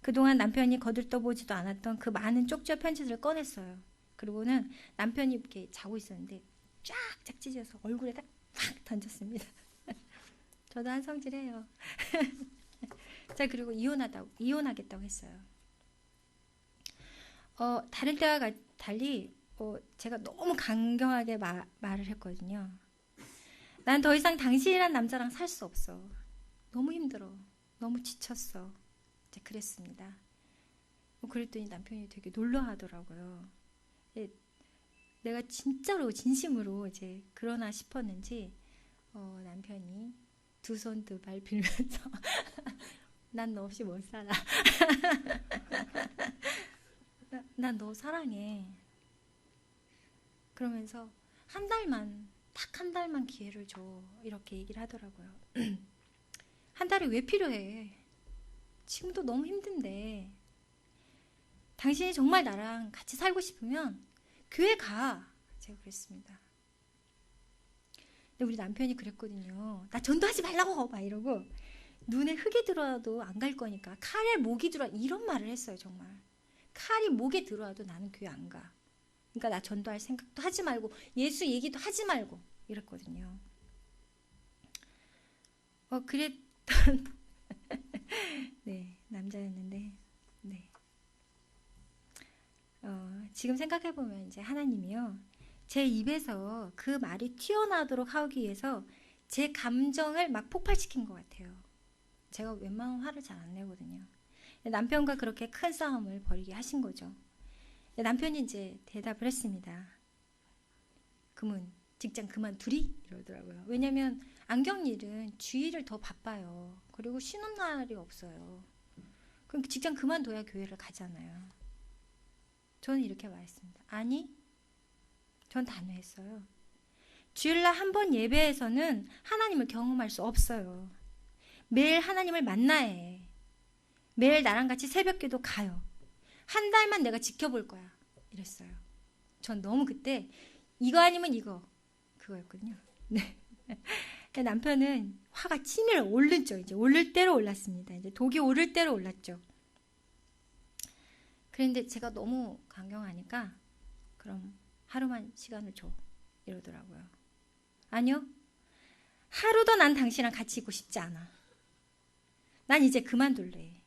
그동안 남편이 거들떠보지도 않았던 그 많은 쪽지와 편지들을 꺼냈어요. 그리고는 남편이 이렇게 자고 있었는데 쫙쫙 찢어서 얼굴에다 팍 던졌습니다. 저도 한 성질해요. 자, 그리고 이혼하겠다고 했어요. 다른 때와 달리 제가 너무 강경하게 말을 했거든요. 난 더 이상 당신이란 남자랑 살 수 없어. 너무 힘들어. 너무 지쳤어. 이제 그랬습니다. 그랬더니 남편이 되게 놀라하더라고요. 내가 진짜로 진심으로 이제 그러나 싶었는지 남편이 두 손 두 발 빌면서 난 너 없이 못 살아. 난 너 사랑해. 그러면서 딱 한 달만 기회를 줘. 이렇게 얘기를 하더라고요. 한 달이 왜 필요해? 지금도 너무 힘든데. 당신이 정말 나랑 같이 살고 싶으면 교회 가. 제가 그랬습니다. 근데 우리 남편이 그랬거든요. 나 전도하지 말라고 막 이러고 눈에 흙이 들어도 안 갈 거니까 칼에 목이 들어 이런 말을 했어요. 정말. 칼이 목에 들어와도 나는 교회 안 가. 그러니까 나 전도할 생각도 하지 말고 예수 얘기도 하지 말고 이랬거든요. 그랬던 네, 남자였는데 네. 지금 생각해 보면 이제 하나님이요, 제 입에서 그 말이 튀어나오도록 하기 위해서 제 감정을 막 폭발시킨 것 같아요. 제가 웬만하면 화를 잘 안 내거든요. 남편과 그렇게 큰 싸움을 벌이게 하신 거죠. 남편이 이제 대답을 했습니다. 그러면 직장 그만두리? 이러더라고요. 왜냐면 안경일은 주일을 더 바빠요. 그리고 쉬는 날이 없어요. 그럼 직장 그만둬야 교회를 가잖아요. 저는 이렇게 말했습니다. 아니, 전 단호했어요. 주일날 한 번 예배에서는 하나님을 경험할 수 없어요. 매일 하나님을 만나야 해. 매일 나랑 같이 새벽기도 가요. 한 달만 내가 지켜볼 거야. 이랬어요. 전 너무 그때 이거 아니면 이거 그거였거든요. 네. 남편은 화가 치밀어 오르죠. 이제 오를 대로 올랐습니다. 이제 독이 오를 대로 올랐죠. 그런데 제가 너무 강경하니까 그럼 하루만 시간을 줘 이러더라고요. 아니요. 하루도 난 당신이랑 같이 있고 싶지 않아. 난 이제 그만둘래.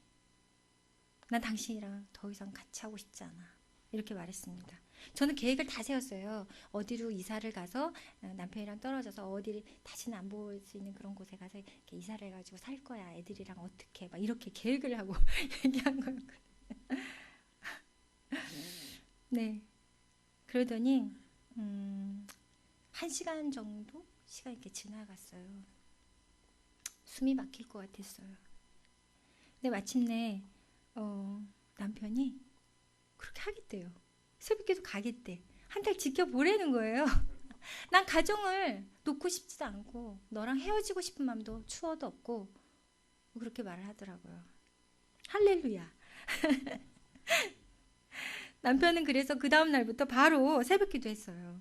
난 당신이랑 더 이상 같이 하고 싶지 않아. 이렇게 말했습니다. 저는 계획을 다 세웠어요. 어디로 이사를 가서 남편이랑 떨어져서 어디를 다시는 안 볼 수 있는 그런 곳에 가서 이렇게 이사를 해가지고 살 거야. 애들이랑 어떻게 막 이렇게 계획을 하고 얘기한 거였거든요. 네. 그러더니 1시간 정도 시간이 이렇게 지나갔어요. 숨이 막힐 것 같았어요. 근데 마침내 남편이 그렇게 하겠대요. 새벽기도 가겠대. 한 달 지켜보라는 거예요. 난 가정을 놓고 싶지도 않고 너랑 헤어지고 싶은 마음도 추워도 없고 그렇게 말을 하더라고요. 할렐루야. 남편은 그래서 그 다음 날부터 바로 새벽기도 했어요.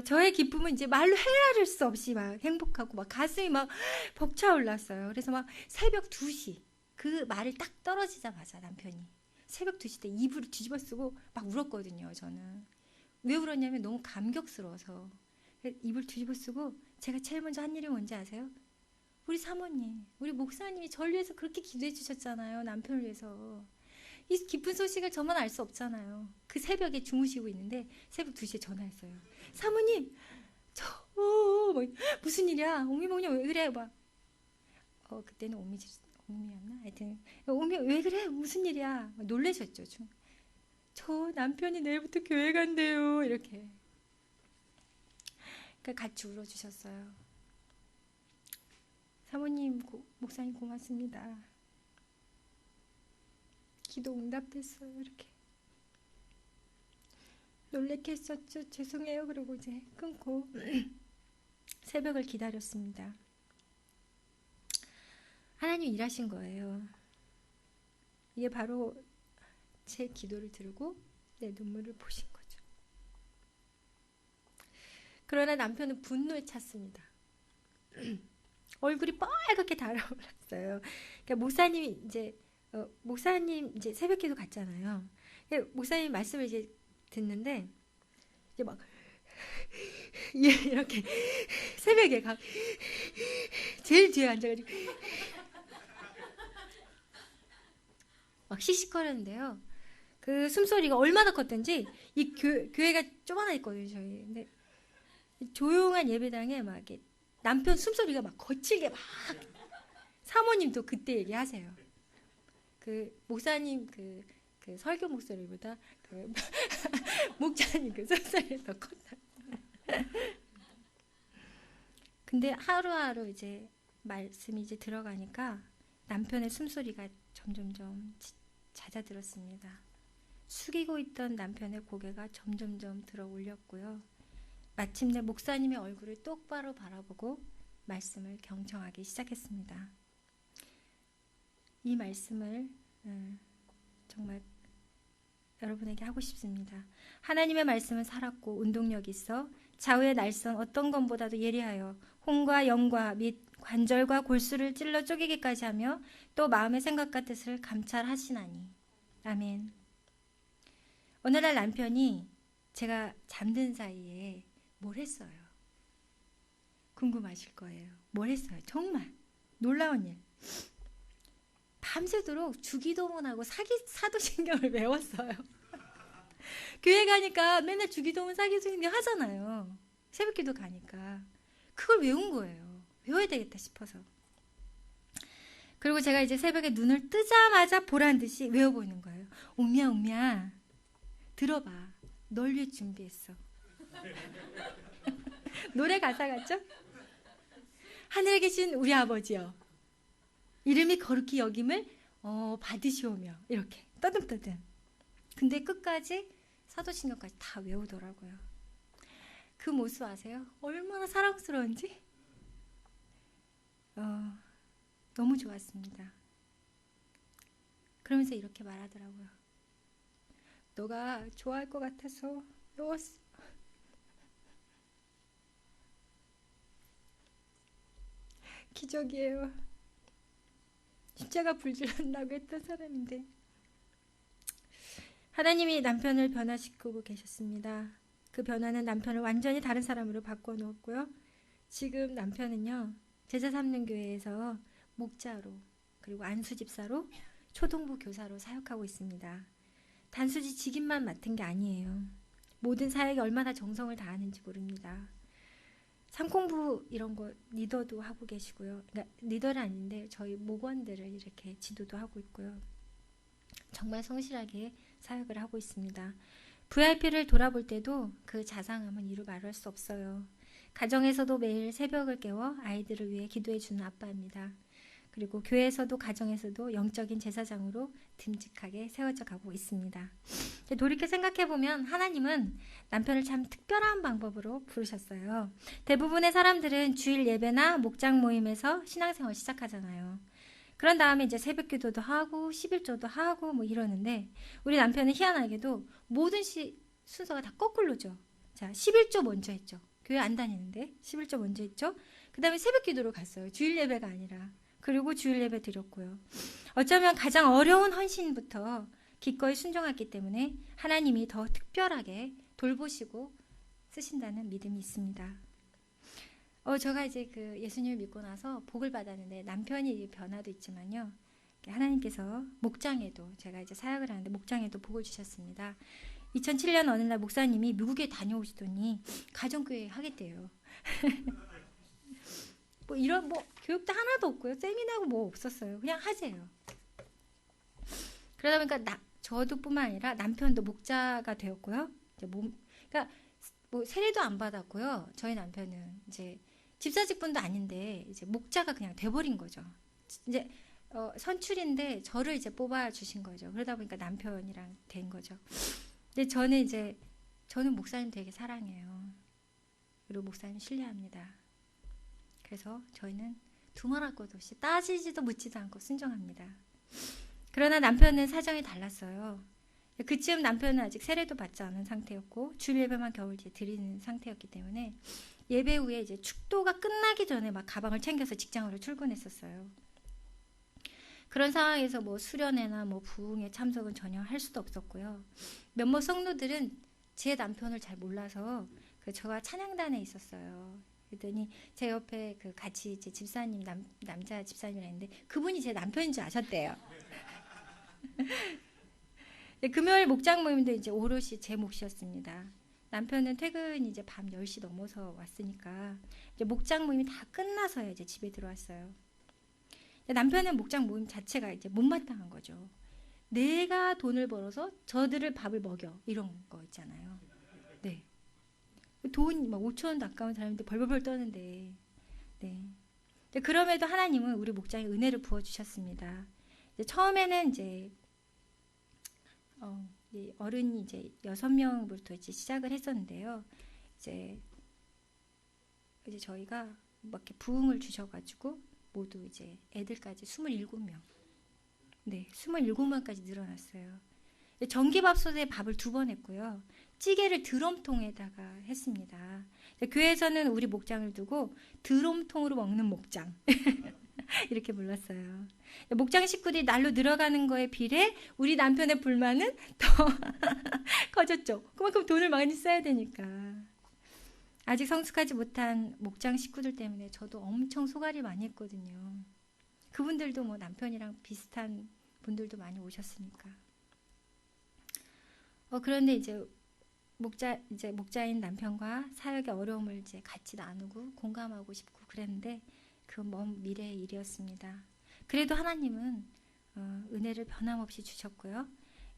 저의 기쁨은 이제 말로 헤아릴 수 없이 막 행복하고 막 가슴이 막 벅차올랐어요. 그래서 막 새벽 2시 그 말을 딱 떨어지자마자 남편이 새벽 2시 때 이불을 뒤집어 쓰고 막 울었거든요. 저는 왜 울었냐면 너무 감격스러워서 이불 뒤집어 쓰고 제가 제일 먼저 한 일이 뭔지 아세요? 우리 사모님, 우리 목사님이 저를 위해서 그렇게 기도해 주셨잖아요. 남편을 위해서. 이 기쁜 소식을 저만 알 수 없잖아요. 그 새벽에 주무시고 있는데 새벽 2시에 전화했어요. 사모님, 뭐, 무슨 일이야? 오미 왜 그래? 막 그때는 오미였나? 하여튼 오미 왜 그래? 무슨 일이야? 놀라셨죠. 저 남편이 내일부터 교회 간대요. 이렇게. 그러니까 같이 울어주셨어요. 사모님, 목사님 고맙습니다. 기도 응답됐어요. 이렇게. 놀래게 했었죠. 죄송해요. 그러고 이제 끊고 새벽을 기다렸습니다. 하나님 일하신 거예요. 이게 바로 제 기도를 들고 내 눈물을 보신 거죠. 그러나 남편은 분노에 찼습니다. 얼굴이 빨갛게 달아올랐어요. 그러니까 목사님 이제 새벽기도 갔잖아요. 목사님 말씀을 이제 듣는데 이제 막 이렇게 새벽에 제일 뒤에 앉아가지고 막 씩씩거렸는데요. 그 숨소리가 얼마나 컸던지 이 교회가 조그만했거든요. 저희. 근데 조용한 예배당에 막 이렇게 남편 숨소리가 막 거칠게 막 사모님도 그때 얘기하세요. 그 목사님 그 설교 목소리보다 그 목자님 그 숨소리가 더 컸다. 근데 하루하루 이제 말씀이 이제 들어가니까 남편의 숨소리가 점점점 잦아들었습니다. 숙이고 있던 남편의 고개가 점점점 들어 올렸고요. 마침내 목사님의 얼굴을 똑바로 바라보고 말씀을 경청하기 시작했습니다. 이 말씀을 정말 여러분에게 하고 싶습니다. 하나님의 말씀은 살았고 운동력이 있어 좌우의 날선 어떤 것보다도 예리하여 혼과 영과 및 관절과 골수를 찔러 쪼개기까지 하며 또 마음의 생각과 뜻을 감찰하시나니. 아멘. 어느 날 남편이 제가 잠든 사이에 뭘 했어요. 궁금하실 거예요. 뭘 했어요? 정말 놀라운 일. 밤새도록 주기도문하고 사도신경을 외웠어요. 교회 가니까 맨날 주기도문 사도신경 하잖아요. 새벽기도 가니까. 그걸 외운 거예요. 외워야 되겠다 싶어서. 그리고 제가 이제 새벽에 눈을 뜨자마자 보란 듯이 외워보는 거예요. 옥미야, 옥미야, 들어봐. 널 위해 준비했어. 노래 가사 같죠? 하늘에 계신 우리 아버지여, 이름이 거룩히 여김을 받으시오며, 이렇게 떠듬떠듬. 근데 끝까지 사도신경까지 다 외우더라고요. 그 모습 아세요? 얼마나 사랑스러운지? 너무 좋았습니다. 그러면서 이렇게 말하더라고요. 너가 좋아할 것 같아서 외웠어. 기적이에요. 십자가 불질른다고 했던 사람인데 하나님이 남편을 변화시키고 계셨습니다. 그 변화는 남편을 완전히 다른 사람으로 바꿔놓았고요. 지금 남편은요, 제자 삼는 교회에서 목자로, 그리고 안수집사로, 초등부 교사로 사역하고 있습니다. 단순히 직임만 맡은 게 아니에요. 모든 사역에 얼마나 정성을 다하는지 모릅니다. 상공부 이런 거 리더도 하고 계시고요. 그러니까 리더는 아닌데 저희 목원들을 이렇게 지도도 하고 있고요. 정말 성실하게 사역을 하고 있습니다. VIP를 돌아볼 때도 그 자상함은 이루 말할 수 없어요. 가정에서도 매일 새벽을 깨워 아이들을 위해 기도해 주는 아빠입니다. 그리고 교회에서도 가정에서도 영적인 제사장으로 듬직하게 세워져 가고 있습니다. 돌이켜 생각해보면 하나님은 남편을 참 특별한 방법으로 부르셨어요. 대부분의 사람들은 주일 예배나 목장 모임에서 신앙생활 시작하잖아요. 그런 다음에 이제 새벽 기도도 하고 11조도 하고 뭐 이러는데 우리 남편은 희한하게도 모든 순서가 다 거꾸로죠. 자, 11조 먼저 했죠. 교회 안 다니는데 11조 먼저 했죠. 그 다음에 새벽 기도로 갔어요. 주일 예배가 아니라. 그리고 주일 예배 드렸고요. 어쩌면 가장 어려운 헌신부터 기꺼이 순종했기 때문에 하나님이 더 특별하게 돌보시고 쓰신다는 믿음이 있습니다. 제가 이제 그 예수님을 믿고 나서 복을 받았는데 남편이 변화도 있지만요. 하나님께서 목장에도 제가 이제 사역을 하는데 목장에도 복을 주셨습니다. 2007년 어느 날 목사님이 미국에 다녀오시더니 가정교회 하겠대요. 이런 교육도 하나도 없고요. 세미나고 뭐 없었어요. 그냥 하세요. 그러다 보니까 저도 뿐만 아니라 남편도 목자가 되었고요. 그러니까 세례도 안 받았고요. 저희 남편은 이제 집사 직분도 아닌데 이제 목자가 그냥 돼버린 거죠. 이제 선출인데 저를 이제 뽑아 주신 거죠. 그러다 보니까 남편이랑 된 거죠. 근데 저는 목사님 되게 사랑해요. 그리고 목사님 신뢰합니다. 그래서 저희는 두말할 것 없이 따지지도 묻지도 않고 순종합니다. 그러나 남편은 사정이 달랐어요. 그쯤 남편은 아직 세례도 받지 않은 상태였고 주일 예배만 겨우 이제 드리는 상태였기 때문에 예배 후에 이제 축도가 끝나기 전에 막 가방을 챙겨서 직장으로 출근했었어요. 그런 상황에서 수련회나 부흥회 참석은 전혀 할 수도 없었고요. 몇몇 성도들은 제 남편을 잘 몰라서 저가 찬양단에 있었어요. 그랬더니 제 옆에 같이 이제 집사님 남자 집사님이라 했는데 그분이 제 남편인 줄 아셨대요. 금요일 목장 모임도 이제 오롯이 제 몫이었습니다. 남편은 퇴근이 이제 밤 10시 넘어서 왔으니까 이제 목장 모임이 다 끝나서야 이제 집에 들어왔어요. 남편은 목장 모임 자체가 이제 못마땅한 거죠. 내가 돈을 벌어서 저들을 밥을 먹여 이런 거 있잖아요. 네. 돈 5천 원 아까운 사람인데 벌벌벌 떠는데, 네. 그럼에도 하나님은 우리 목장에 은혜를 부어 주셨습니다. 처음에는 이제 어른이 이제 6명부터 이제 시작을 했었는데요. 이제 저희가 이렇게 부흥을 주셔가지고 모두 이제 애들까지 27명, 네, 27명까지 늘어났어요. 전기밥솥에 밥을 2번 했고요. 찌개를 드럼통에다가 했습니다. 교회에서는 우리 목장을 두고 드럼통으로 먹는 목장 이렇게 불렀어요. 목장 식구들이 날로 늘어가는 거에 비례 우리 남편의 불만은 더 커졌죠. 그만큼 돈을 많이 써야 되니까. 아직 성숙하지 못한 목장 식구들 때문에 저도 엄청 소갈이 많이 했거든요. 그분들도 뭐 남편이랑 비슷한 분들도 많이 오셨으니까. 그런데 이제 목자인 남편과 사역의 어려움을 이제 같이 나누고 공감하고 싶고 그랬는데 그 먼 미래의 일이었습니다. 그래도 하나님은 은혜를 변함없이 주셨고요.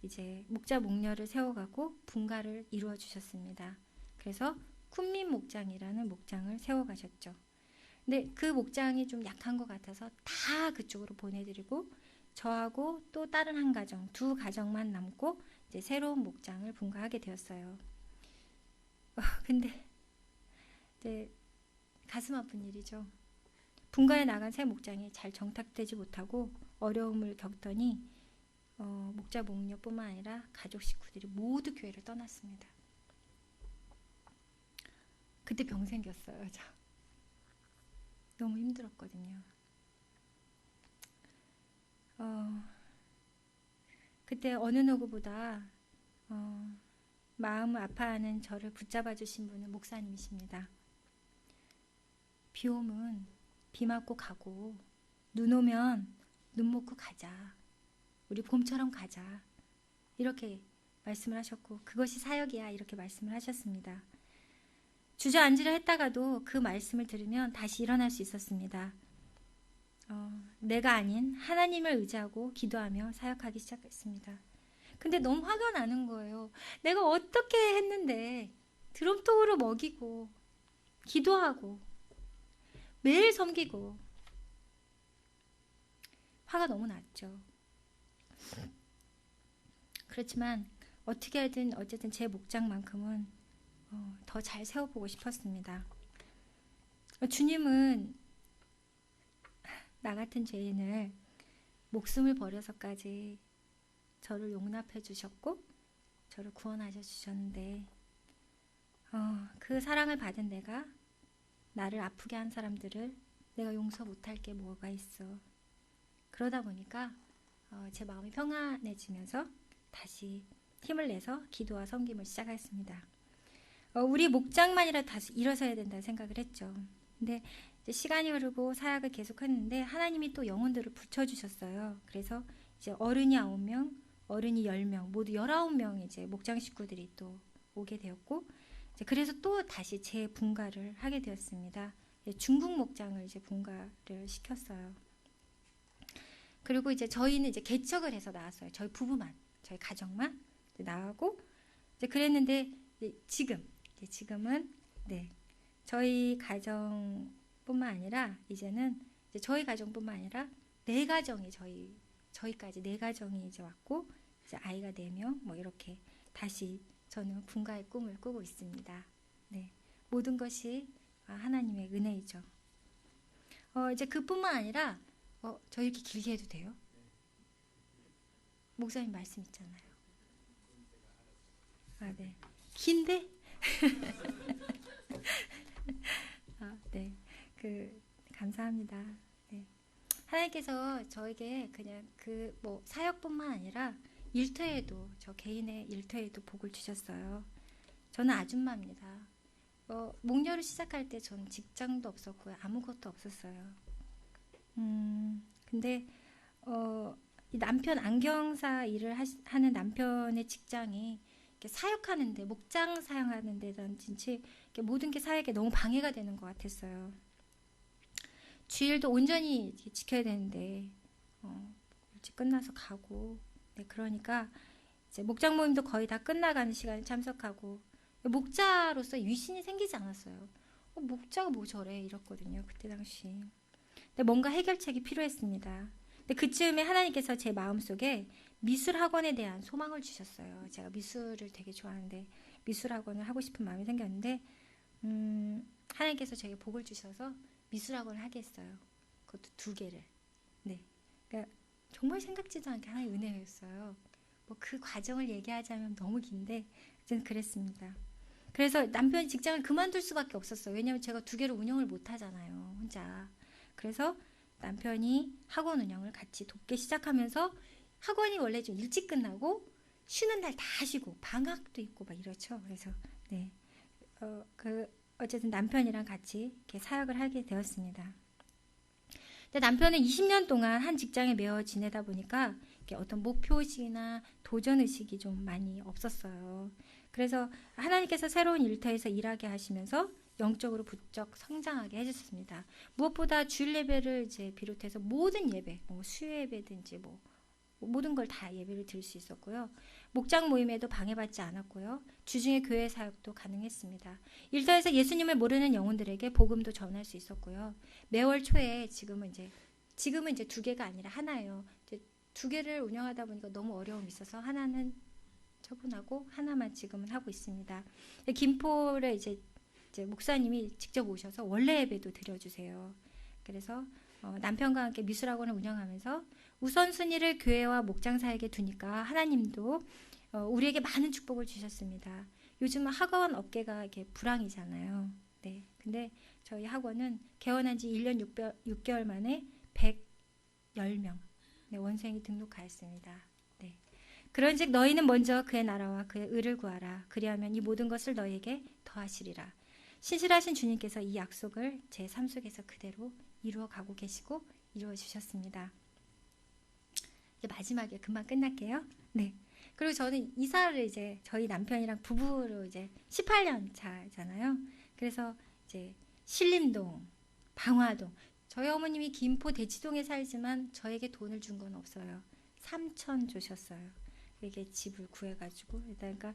이제 목자 목녀를 세워가고 분가를 이루어 주셨습니다. 그래서 쿤민 목장이라는 목장을 세워가셨죠. 근데 그 목장이 좀 약한 것 같아서 다 그쪽으로 보내드리고 저하고 또 다른 한 가정, 두 가정만 남고 이제 새로운 목장을 분가하게 되었어요. 근데 이제 가슴 아픈 일이죠. 분가에 나간 새 목장이 잘 정착되지 못하고 어려움을 겪더니 목자 목녀뿐만 아니라 가족 식구들이 모두 교회를 떠났습니다. 그때 병 생겼어요. 저. 너무 힘들었거든요. 그때 어느 누구보다 마음을 아파하는 저를 붙잡아 주신 분은 목사님이십니다. 비 오면 비 맞고 가고 눈 오면 눈 먹고 가자. 우리 봄처럼 가자. 이렇게 말씀을 하셨고 그것이 사역이야 이렇게 말씀을 하셨습니다. 주저앉으려 했다가도 그 말씀을 들으면 다시 일어날 수 있었습니다. 내가 아닌 하나님을 의지하고 기도하며 사역하기 시작했습니다. 근데 너무 화가 나는 거예요. 내가 어떻게 했는데 드럼통으로 먹이고 기도하고 매일 섬기고 화가 너무 났죠. 그렇지만 어떻게 하든 어쨌든 제 목장만큼은 더 잘 세워보고 싶었습니다. 주님은 나 같은 죄인을 목숨을 버려서까지 저를 용납해 주셨고 저를 구원하셔 주셨는데 그 사랑을 받은 내가 나를 아프게 한 사람들을 내가 용서 못할 게 뭐가 있어. 그러다 보니까 제 마음이 평안해지면서 다시 힘을 내서 기도와 섬김을 시작했습니다. 우리 목장만이라도 다시 일어서야 된다는 생각을 했죠. 근데 이제 시간이 흐르고 사역을 계속했는데 하나님이 또 영혼들을 붙여주셨어요. 그래서 이제 어른이 9명, 어른이 10명, 모두 19명 이제 목장 식구들이 또 오게 되었고, 이제 그래서 또 다시 재분가를 하게 되었습니다. 중국 목장을 이제 분가를 시켰어요. 그리고 이제 저희는 이제 개척을 해서 나왔어요. 저희 부부만, 저희 가정만 나가고 이제 그랬는데 지금은 네 저희 가정뿐만 아니라 이제는 이제 저희 가정뿐만 아니라 네 가정이 저희까지 네 가정이 이제 왔고 이제 아이가 4명 뭐 이렇게 다시 저는 분가의 꿈을 꾸고 있습니다. 네 모든 것이 하나님의 은혜이죠. 이제 그뿐만 아니라 저 이렇게 길게 해도 돼요? 목사님 말씀 있잖아요. 네. 긴데? 네. 감사합니다. 네. 하나님께서 저에게 그냥 뭐 사역뿐만 아니라 일터에도 저 개인의 일터에도 복을 주셨어요. 저는 아줌마입니다. 목녀를 시작할 때 저는 직장도 없었고요. 아무것도 없었어요. 근데 이 남편 안경사 일을 하는 남편의 직장이 사역하는데 목장 사용하는 데든지 모든 게 사역에 너무 방해가 되는 것 같았어요. 주일도 온전히 지켜야 되는데 일찍 끝나서 가고 네, 그러니까 이제 목장 모임도 거의 다 끝나가는 시간에 참석하고 목자로서 위신이 생기지 않았어요. 목자가 뭐 저래 이랬거든요. 그때 당시. 근데 뭔가 해결책이 필요했습니다. 근데 그쯤에 하나님께서 제 마음속에 미술 학원에 대한 소망을 주셨어요. 제가 미술을 되게 좋아하는데 미술 학원을 하고 싶은 마음이 생겼는데 하나님께서 제게 복을 주셔서 미술 학원을 하게 했어요. 그것도 2개를. 네, 그러니까 정말 생각지도 않게 하나의 은혜였어요. 뭐 그 과정을 얘기하자면 너무 긴데 이제는 그랬습니다. 그래서 남편이 직장을 그만둘 수밖에 없었어요. 왜냐하면 제가 두 개를 운영을 못 하잖아요, 혼자. 그래서 남편이 학원 운영을 같이 돕기 시작하면서 학원이 원래 좀 일찍 끝나고 쉬는 날 다 쉬고 방학도 있고 막 이렇죠. 그래서 네, 어쨌든 남편이랑 같이 이렇게 사역을 하게 되었습니다. 근데 남편은 20년 동안 한 직장에 매여 지내다 보니까 어떤 목표의식이나 도전의식이 좀 많이 없었어요. 그래서 하나님께서 새로운 일터에서 일하게 하시면서 영적으로 부쩍 성장하게 해주셨습니다. 무엇보다 주일 예배를 이제 비롯해서 모든 예배, 뭐 수요 예배든지 뭐 모든 걸 다 예배를 드릴 수 있었고요. 목장 모임에도 방해받지 않았고요. 주중에 교회 사역도 가능했습니다. 일터에서 예수님을 모르는 영혼들에게 복음도 전할 수 있었고요. 매월 초에 지금은 이제 두 개가 아니라 하나예요. 이제 두 개를 운영하다 보니까 너무 어려움이 있어서 하나는 처분하고 하나만 지금은 하고 있습니다. 김포에 이제 목사님이 직접 오셔서 원래 예배도 드려주세요. 그래서 남편과 함께 미술학원을 운영하면서 우선순위를 교회와 목장사에게 두니까 하나님도 우리에게 많은 축복을 주셨습니다. 요즘은 학원 업계가 이렇게 불황이잖아요. 네. 근데 저희 학원은 개원한 지 1년 6개월 만에 110명 원생이 등록하였습니다. 네. 그런즉 너희는 먼저 그의 나라와 그의 의를 구하라. 그리하면 이 모든 것을 너희에게 더하시리라. 신실하신 주님께서 이 약속을 제 삶 속에서 그대로 이루어 가고 계시고 이루어 주셨습니다. 이제 마지막에 금방 끝날게요. 네. 그리고 저는 이사를 이제 저희 남편이랑 부부로 이제 18년 차잖아요. 그래서 이제 신림동, 방화동. 저희 어머님이 김포 대치동에 살지만 저에게 돈을 준 건 없어요. 3천 주셨어요. 이게 집을 구해가지고 그러니까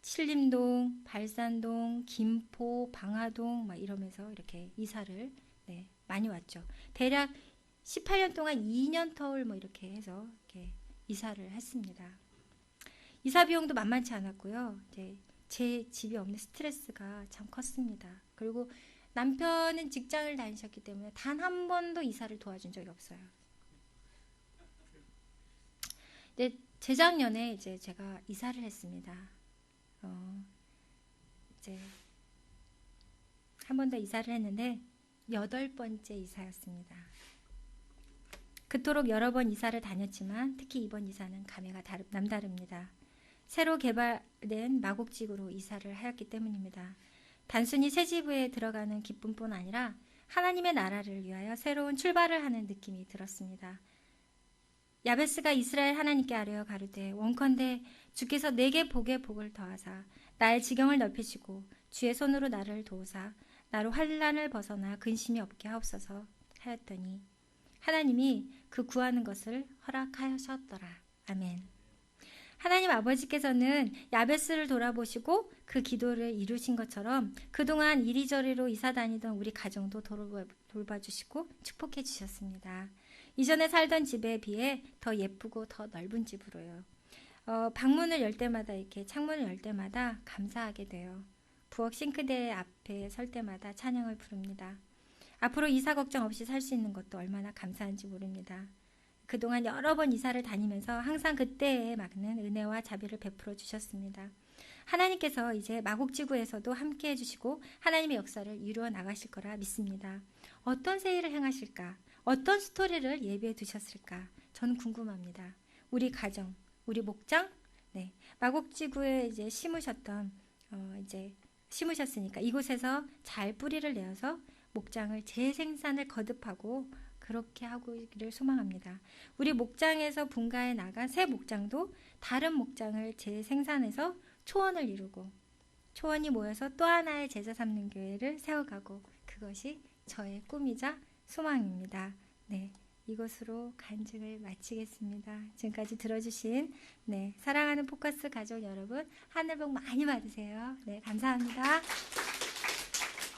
신림동, 발산동, 김포, 방화동 막 이러면서 이렇게 이사를 많이 왔죠. 대략 18년 동안 2년 터울 뭐 이렇게 해서 이렇게 이사를 했습니다. 이사 비용도 만만치 않았고요. 이제 제 집이 없는 스트레스가 참 컸습니다. 그리고 남편은 직장을 다니셨기 때문에 단 한 번도 이사를 도와준 적이 없어요. 근데 재작년에 이제 제가 이사를 했습니다. 이제 한 번 더 이사를 했는데 8번째 이사였습니다. 그토록 여러 번 이사를 다녔지만 특히 이번 이사는 감회가 남다릅니다. 새로 개발된 마곡지구로 이사를 하였기 때문입니다. 단순히 새 집에 들어가는 기쁨뿐 아니라 하나님의 나라를 위하여 새로운 출발을 하는 느낌이 들었습니다. 야베스가 이스라엘 하나님께 아뢰어 가로되 원컨대 주께서 내게 복에 복을 더하사 나의 지경을 넓히시고 주의 손으로 나를 도우사 나로 환난을 벗어나 근심이 없게 하옵소서 하였더니 하나님이 그 구하는 것을 허락하셨더라. 아멘. 하나님 아버지께서는 야베스를 돌아보시고 그 기도를 이루신 것처럼 그동안 이리저리로 이사 다니던 우리 가정도 돌봐주시고 축복해 주셨습니다. 이전에 살던 집에 비해 더 예쁘고 더 넓은 집으로요. 방문을 열 때마다 이렇게 창문을 열 때마다 감사하게 돼요. 부엌 싱크대 앞에 설 때마다 찬양을 부릅니다. 앞으로 이사 걱정 없이 살 수 있는 것도 얼마나 감사한지 모릅니다. 그동안 여러 번 이사를 다니면서 항상 그때에 맞는 은혜와 자비를 베풀어 주셨습니다. 하나님께서 이제 마곡지구에서도 함께 해주시고 하나님의 역사를 이루어 나가실 거라 믿습니다. 어떤 새 일을 행하실까? 어떤 스토리를 예비해 두셨을까? 저는 궁금합니다. 우리 가정, 우리 목장, 마곡지구에 이제 심으셨던 심으셨으니까 이곳에서 잘 뿌리를 내어서 목장을 재생산을 거듭하고 그렇게 하기를 소망합니다. 우리 목장에서 분가해 나간 새 목장도 다른 목장을 재생산해서 초원을 이루고 초원이 모여서 또 하나의 제자 삼는 교회를 세워가고 그것이 저의 꿈이자 소망입니다. 네, 이것으로 간증을 마치겠습니다. 지금까지 들어주신 사랑하는 포커스 가족 여러분 하늘 복 많이 받으세요. 네, 감사합니다.